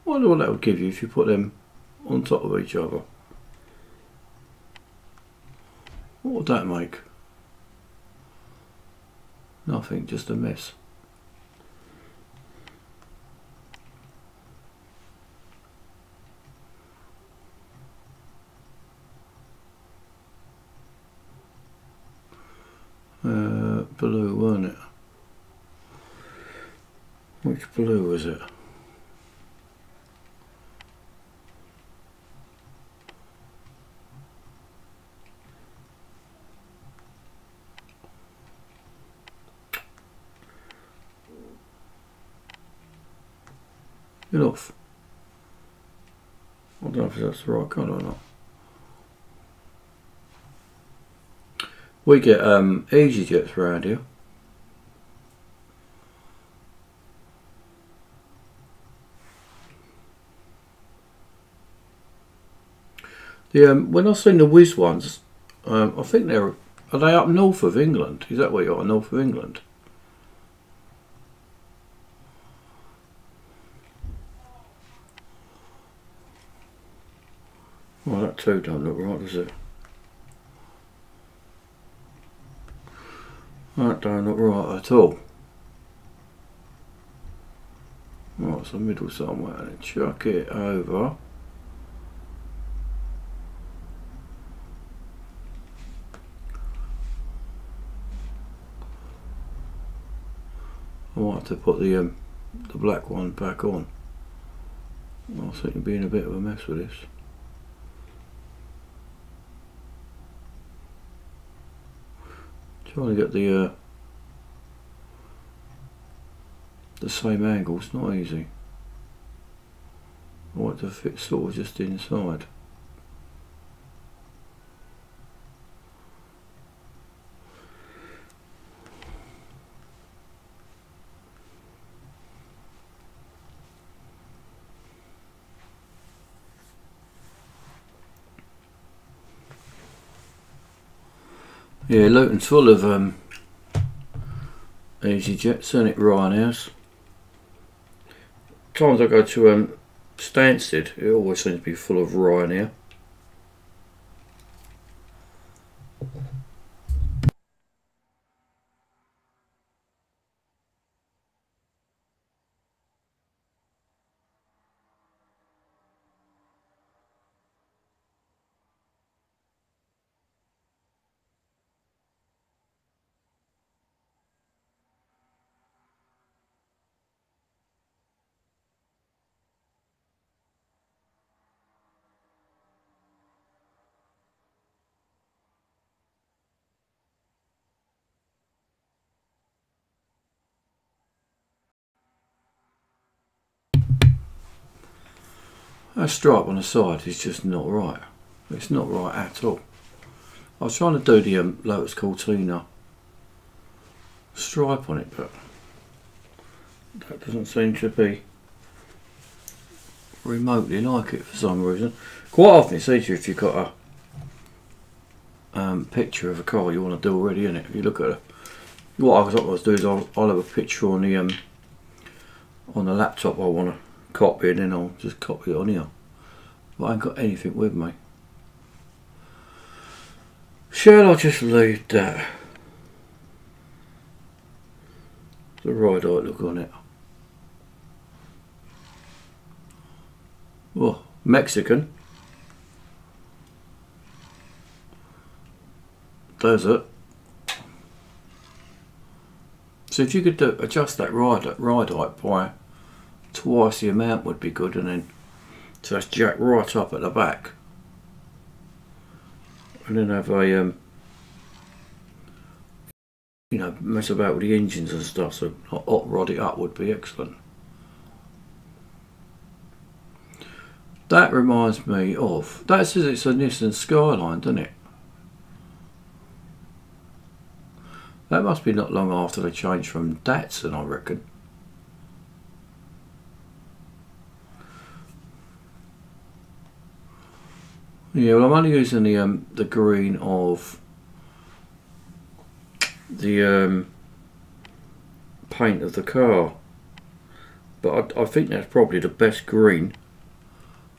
I wonder what that would give you if you put them on top of each other. What would that make? Nothing, just a mess. Blue, weren't it? Which blue was it? Get off. I don't know if that's the right colour or not. We get easy jets around here. When I've seen the whiz ones, I think are they up north of England? Is that where you are, north of England? Well, that too don't look right, does it? That don't look right at all. Right, it's the middle somewhere, and chuck it over. I might have to put the black one back on. I think you're being a bit of a mess with this. Trying to get the same angle, it's not easy. I want it to fit sort of just inside. Yeah, Luton's full of EasyJets, isn't it, Ryanair's? Times I go to Stansted, it always seems to be full of Ryanair. That stripe on the side is just not right. It's not right at all. I was trying to do the Lotus Cortina stripe on it, but that doesn't seem to be remotely like it for some reason. Quite often it's easier if you've got a picture of a car you want to do already in it. If you look at it, what I was do is I'll have a picture on the laptop I want to copy, and then I'll just copy it on here. But I ain't got anything with me. Shall I just leave that? The right eye look on it. Oh, Mexican. Desert. So if you could adjust that ride height by twice the amount would be good, and then so that's jack right up at the back, and then have a you know, mess about with the engines and stuff, so hot rod it up would be excellent. That reminds me of, that says it's a Nissan Skyline, doesn't it? That must be not long after they changed from Datsun, I reckon. Yeah, well, I'm only using the green of the paint of the car, but I think that's probably the best green.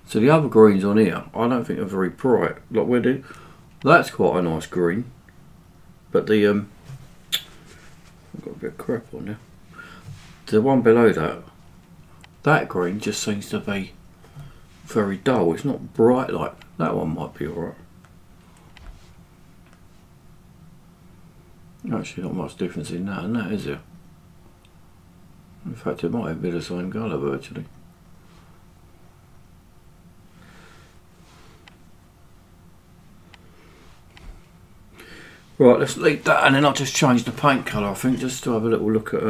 So the other greens on here, I don't think are very bright. Like where do, that's quite a nice green, but the I've got a bit of crap on there. The one below that, that green just seems to be very dull. It's not bright like that one. Might be alright. Actually, not much difference in that and that, is there? In fact, it might have been the same colour virtually. Right, let's leave that, and then I'll just change the paint colour, I think, just to have a little look at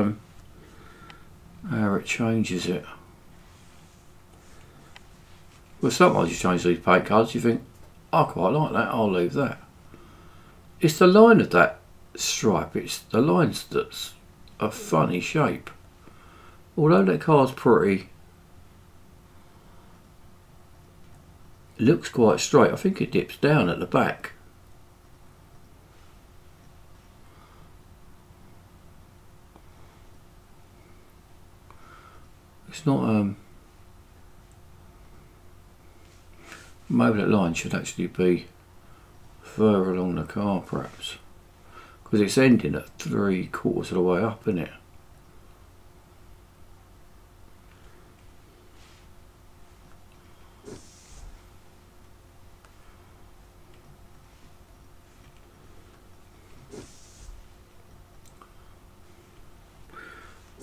how it changes it. Well, sometimes you change these paint colours, you think, I quite like that, I'll leave that. It's the line of that stripe, it's the lines that's a funny shape. Although that car's pretty, it looks quite straight, I think it dips down at the back. It's not, maybe that line should actually be further along the car perhaps, because it's ending at 3/4 of the way up, isn't it?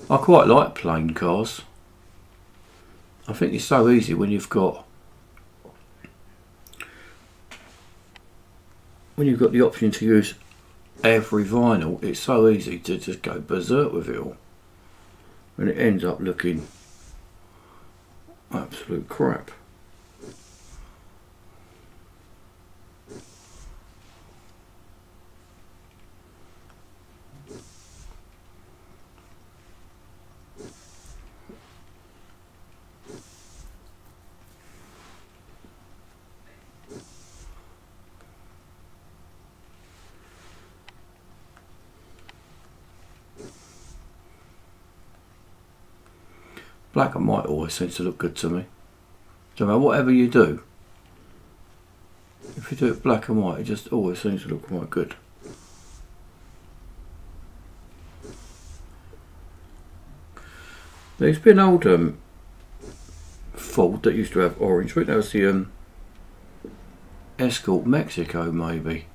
I quite like plain cars. I think it's so easy when you've got the option to use every vinyl. It's so easy to just go berserk with it all, and it ends up looking absolute crap. Black and white always seems to look good to me. So no matter whatever you do, if you do it black and white, it just always seems to look quite good. There's been old Ford that used to have orange. I think that was the Escort Mexico, maybe.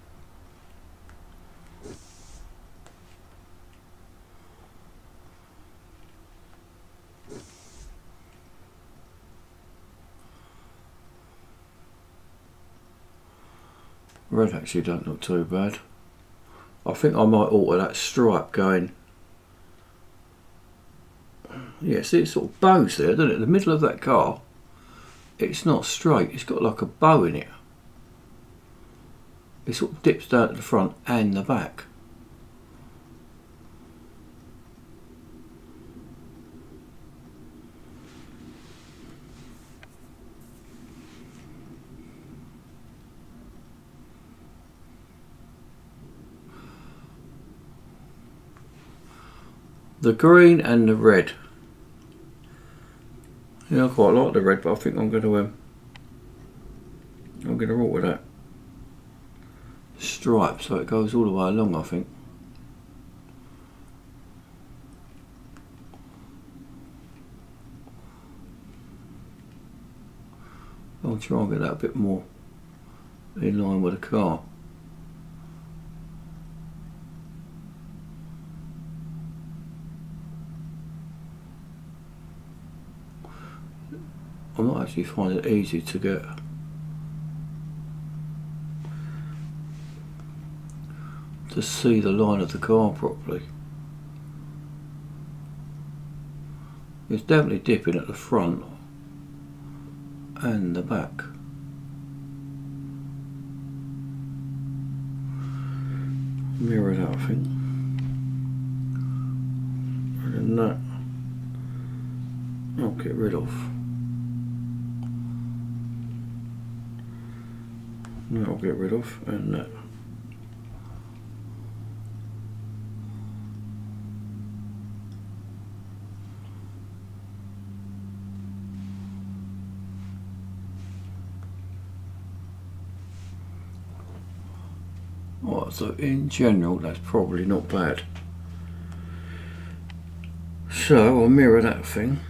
Red actually don't look too bad. I think I might alter that stripe going. Yeah, see it sort of bows there, doesn't it? The middle of that car, it's not straight, it's got like a bow in it. It sort of dips down to the front and the back. The green and the red. Yeah, I quite like the red, but I think I'm going to alter that stripe so it goes all the way along, I think. I'll try and get that a bit more in line with the car. I'm not actually finding it easy to get to see the line of the car properly. It's definitely dipping at the front and the back. Mirror that, I think. And then that I'll get rid of. That I'll get rid of, and that. Right, so in general that's probably not bad. So I'll mirror that thing.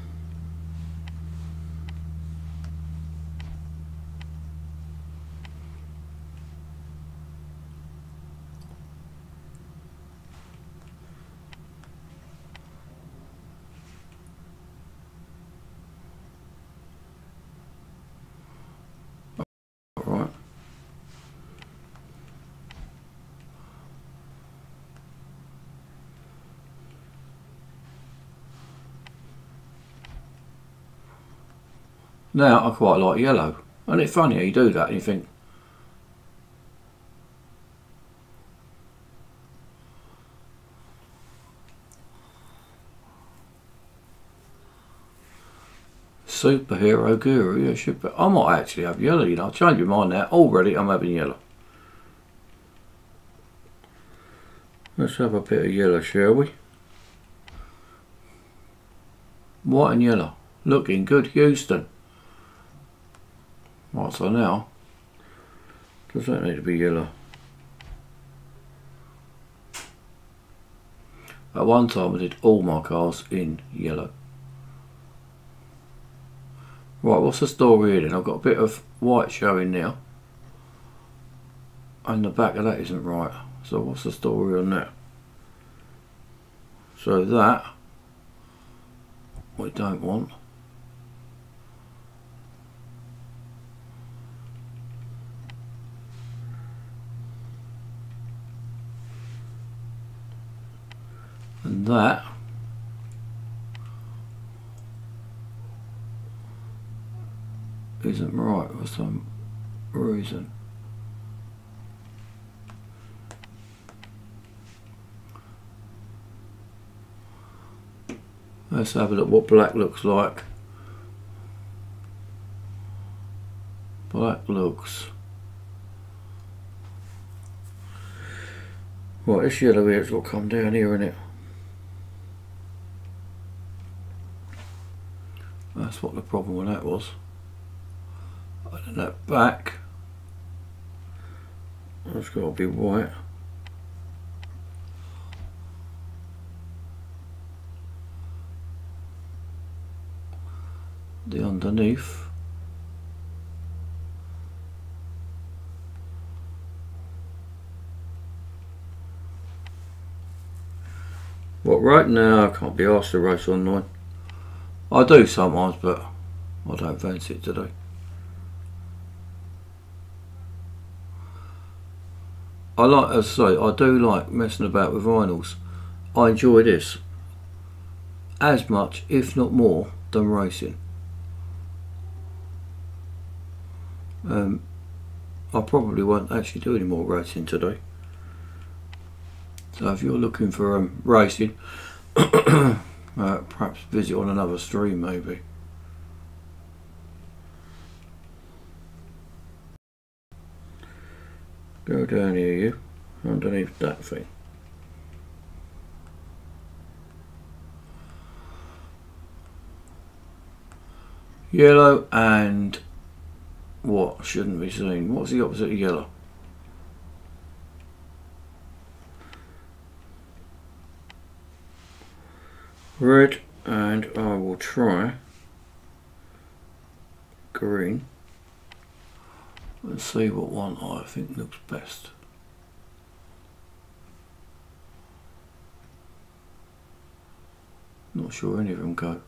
Alright. Now I quite like yellow. And it's funny how you do that and you think, superhero guru, yeah, should be. I might actually have yellow, you know. I'll change my mind now. Already I'm having yellow. Let's have a bit of yellow, shall we? White and yellow. Looking good, Houston. Right, so now, does that need to be yellow? At one time I did all my cars in yellow. Right, what's the story here then? I've got a bit of white showing now. And the back of that isn't right. So what's the story on that? So that, we don't want. And that isn't right for some reason. Let's have a look what black looks like. Black looks. Right, this yellow here has got to come down here, innit? That's what the problem with that was. And then that back, that's got to be white. The underneath. What, right now I can't be asked to race online. I do sometimes, but I don't fancy it today. I like, as I say, I do like messing about with vinyls. I enjoy this as much, if not more, than racing. I probably won't actually do any more racing today. So if you're looking for racing, perhaps visit on another stream maybe. Go down here, you, underneath that thing. Yellow and what shouldn't be seen. What's the opposite of yellow? Red, and I will try green. Let's see what one I think looks best. Not sure any of them go.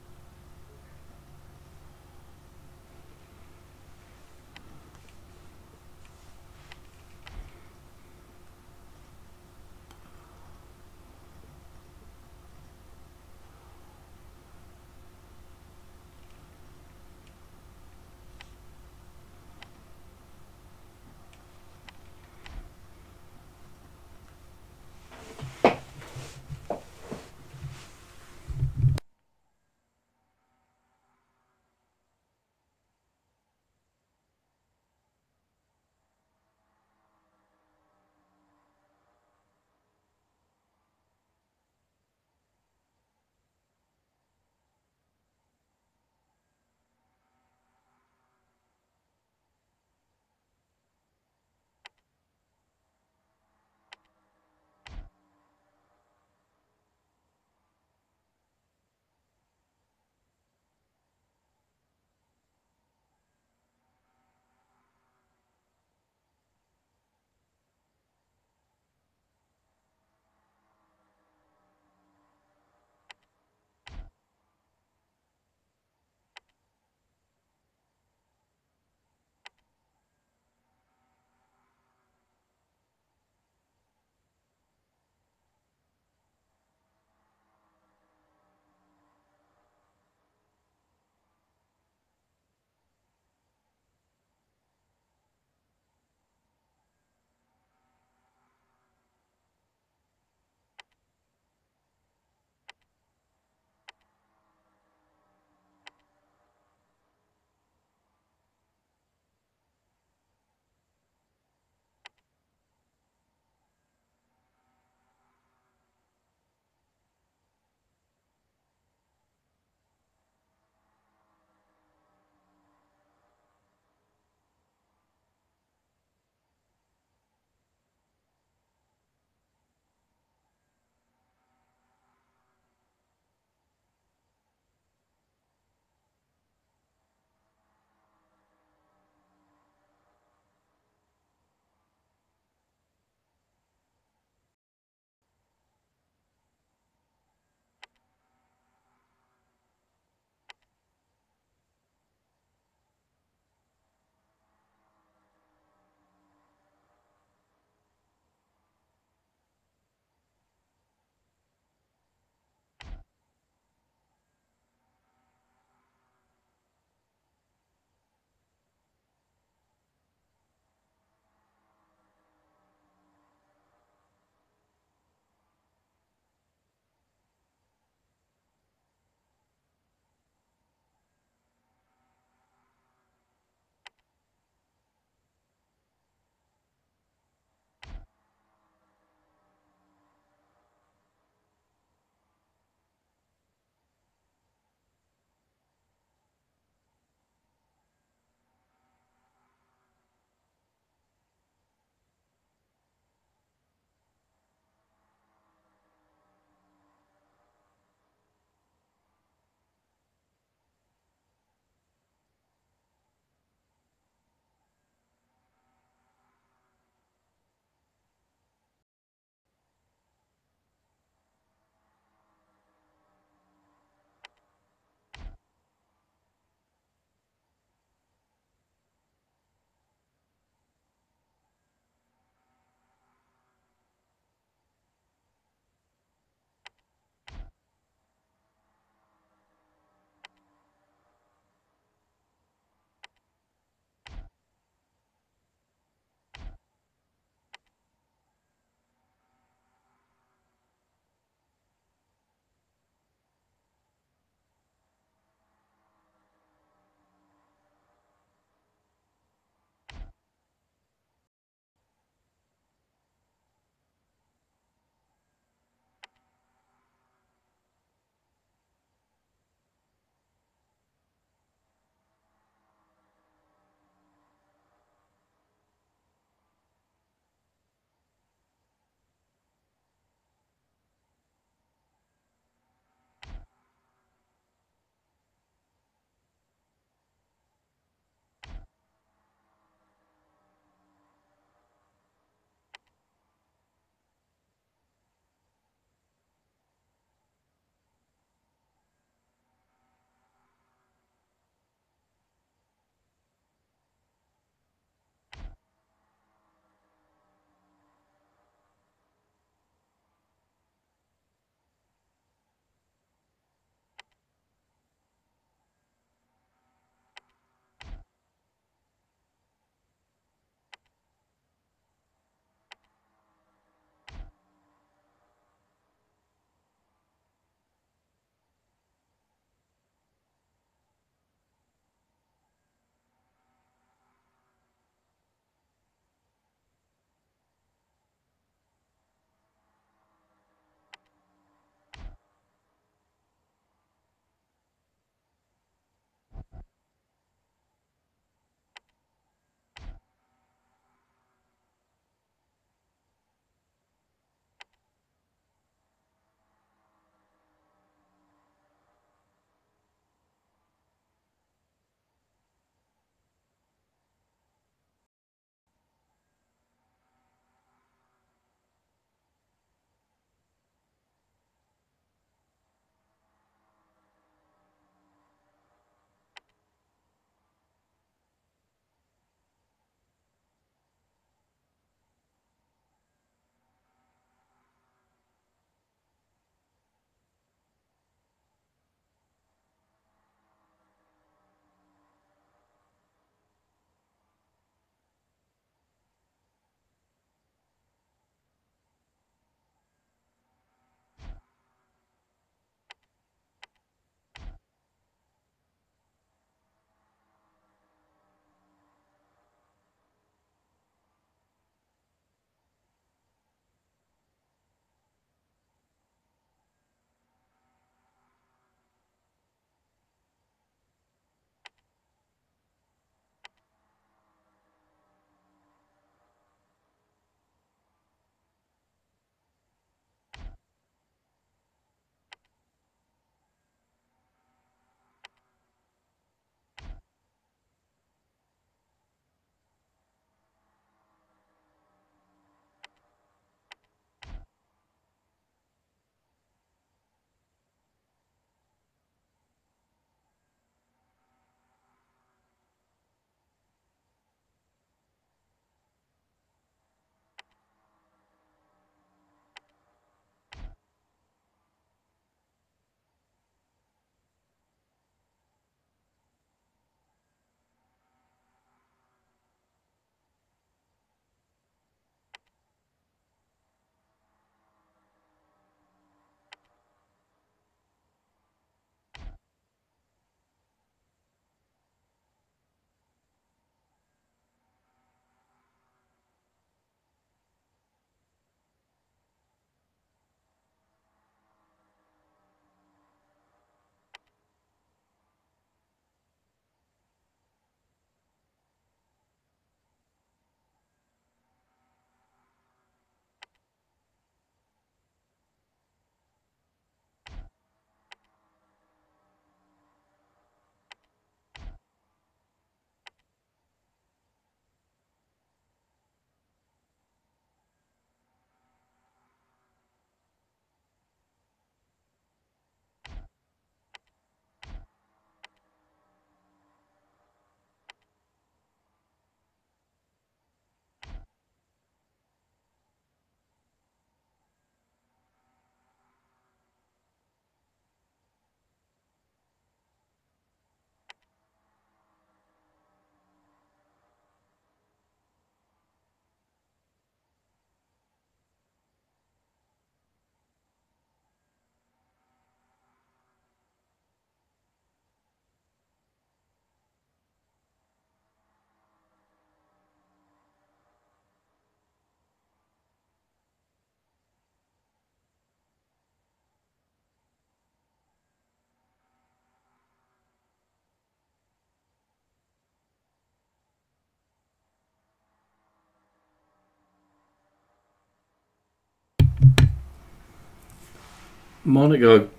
Monaco,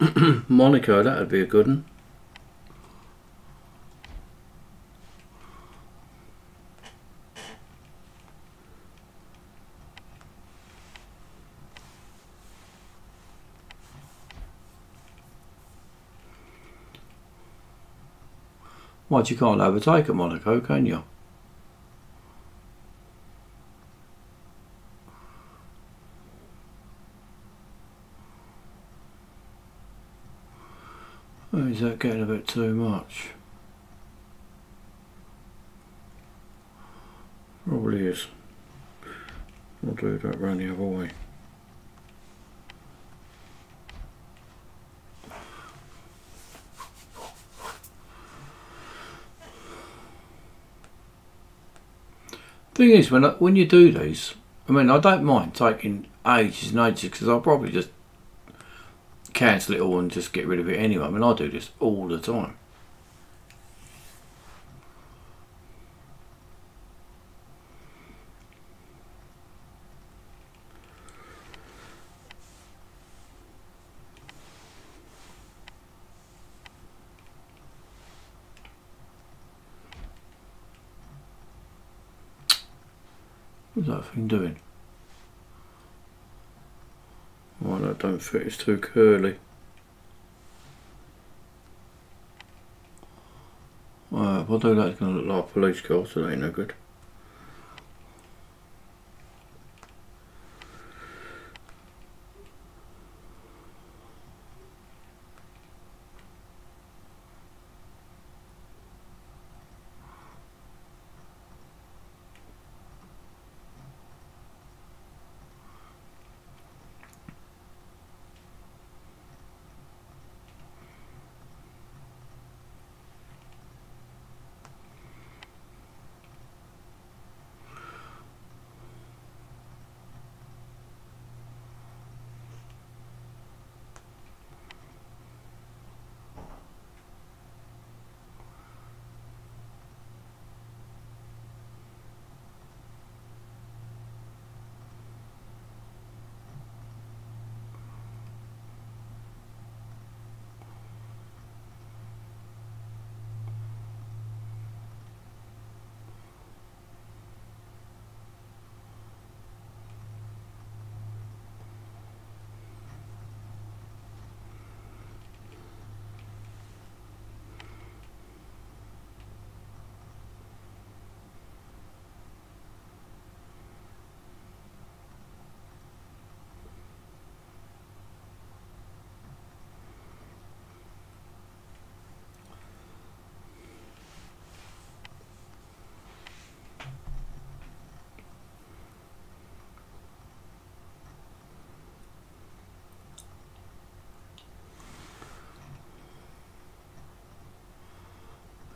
Monaco, that'd be a good one. What, you can't overtake at Monaco, can you? Oh, is that getting a bit too much? Probably is. I'll do that round the other way. Thing is, when you do these, I mean, I don't mind taking ages and ages because I'll probably just cancel it all and just get rid of it anyway. I mean, I do this all the time. What's that thing doing? Oh, that don't fit, it's too curly. If I do that, it's going to look like a police car, so that ain't no good.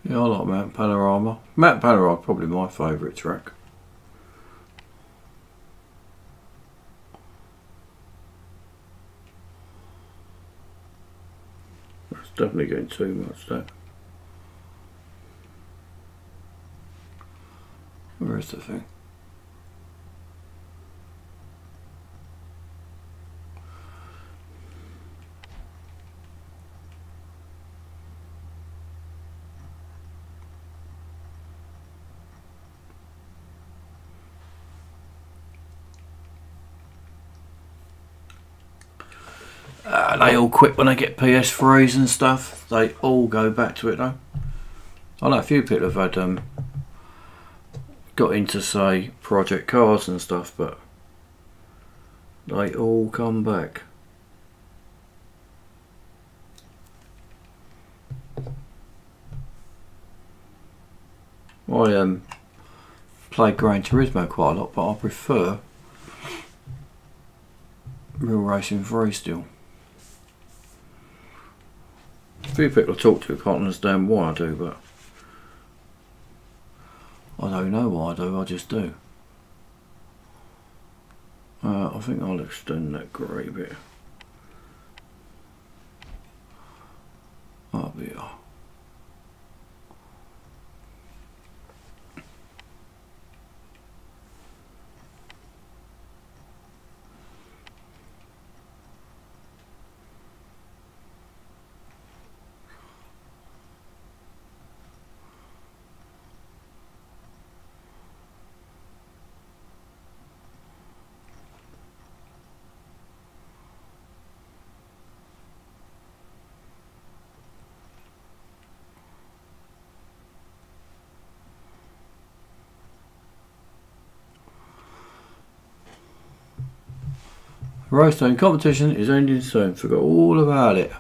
Yeah, I like Mount Panorama. Mount Panorama is probably my favourite track. That's definitely getting too much, that. Where is the thing? They all quit when they get PS3s and stuff. They all go back to it though. I know a few people have had got into, say, Project Cars and stuff, but they all come back. I play Gran Turismo quite a lot, but I prefer Real Racing 3 still. A few people I talk to can't understand why I do, but I don't know why I do, I just do. I think I'll extend that grey bit. Up here. Roasting competition is ending soon. Forgot all about it.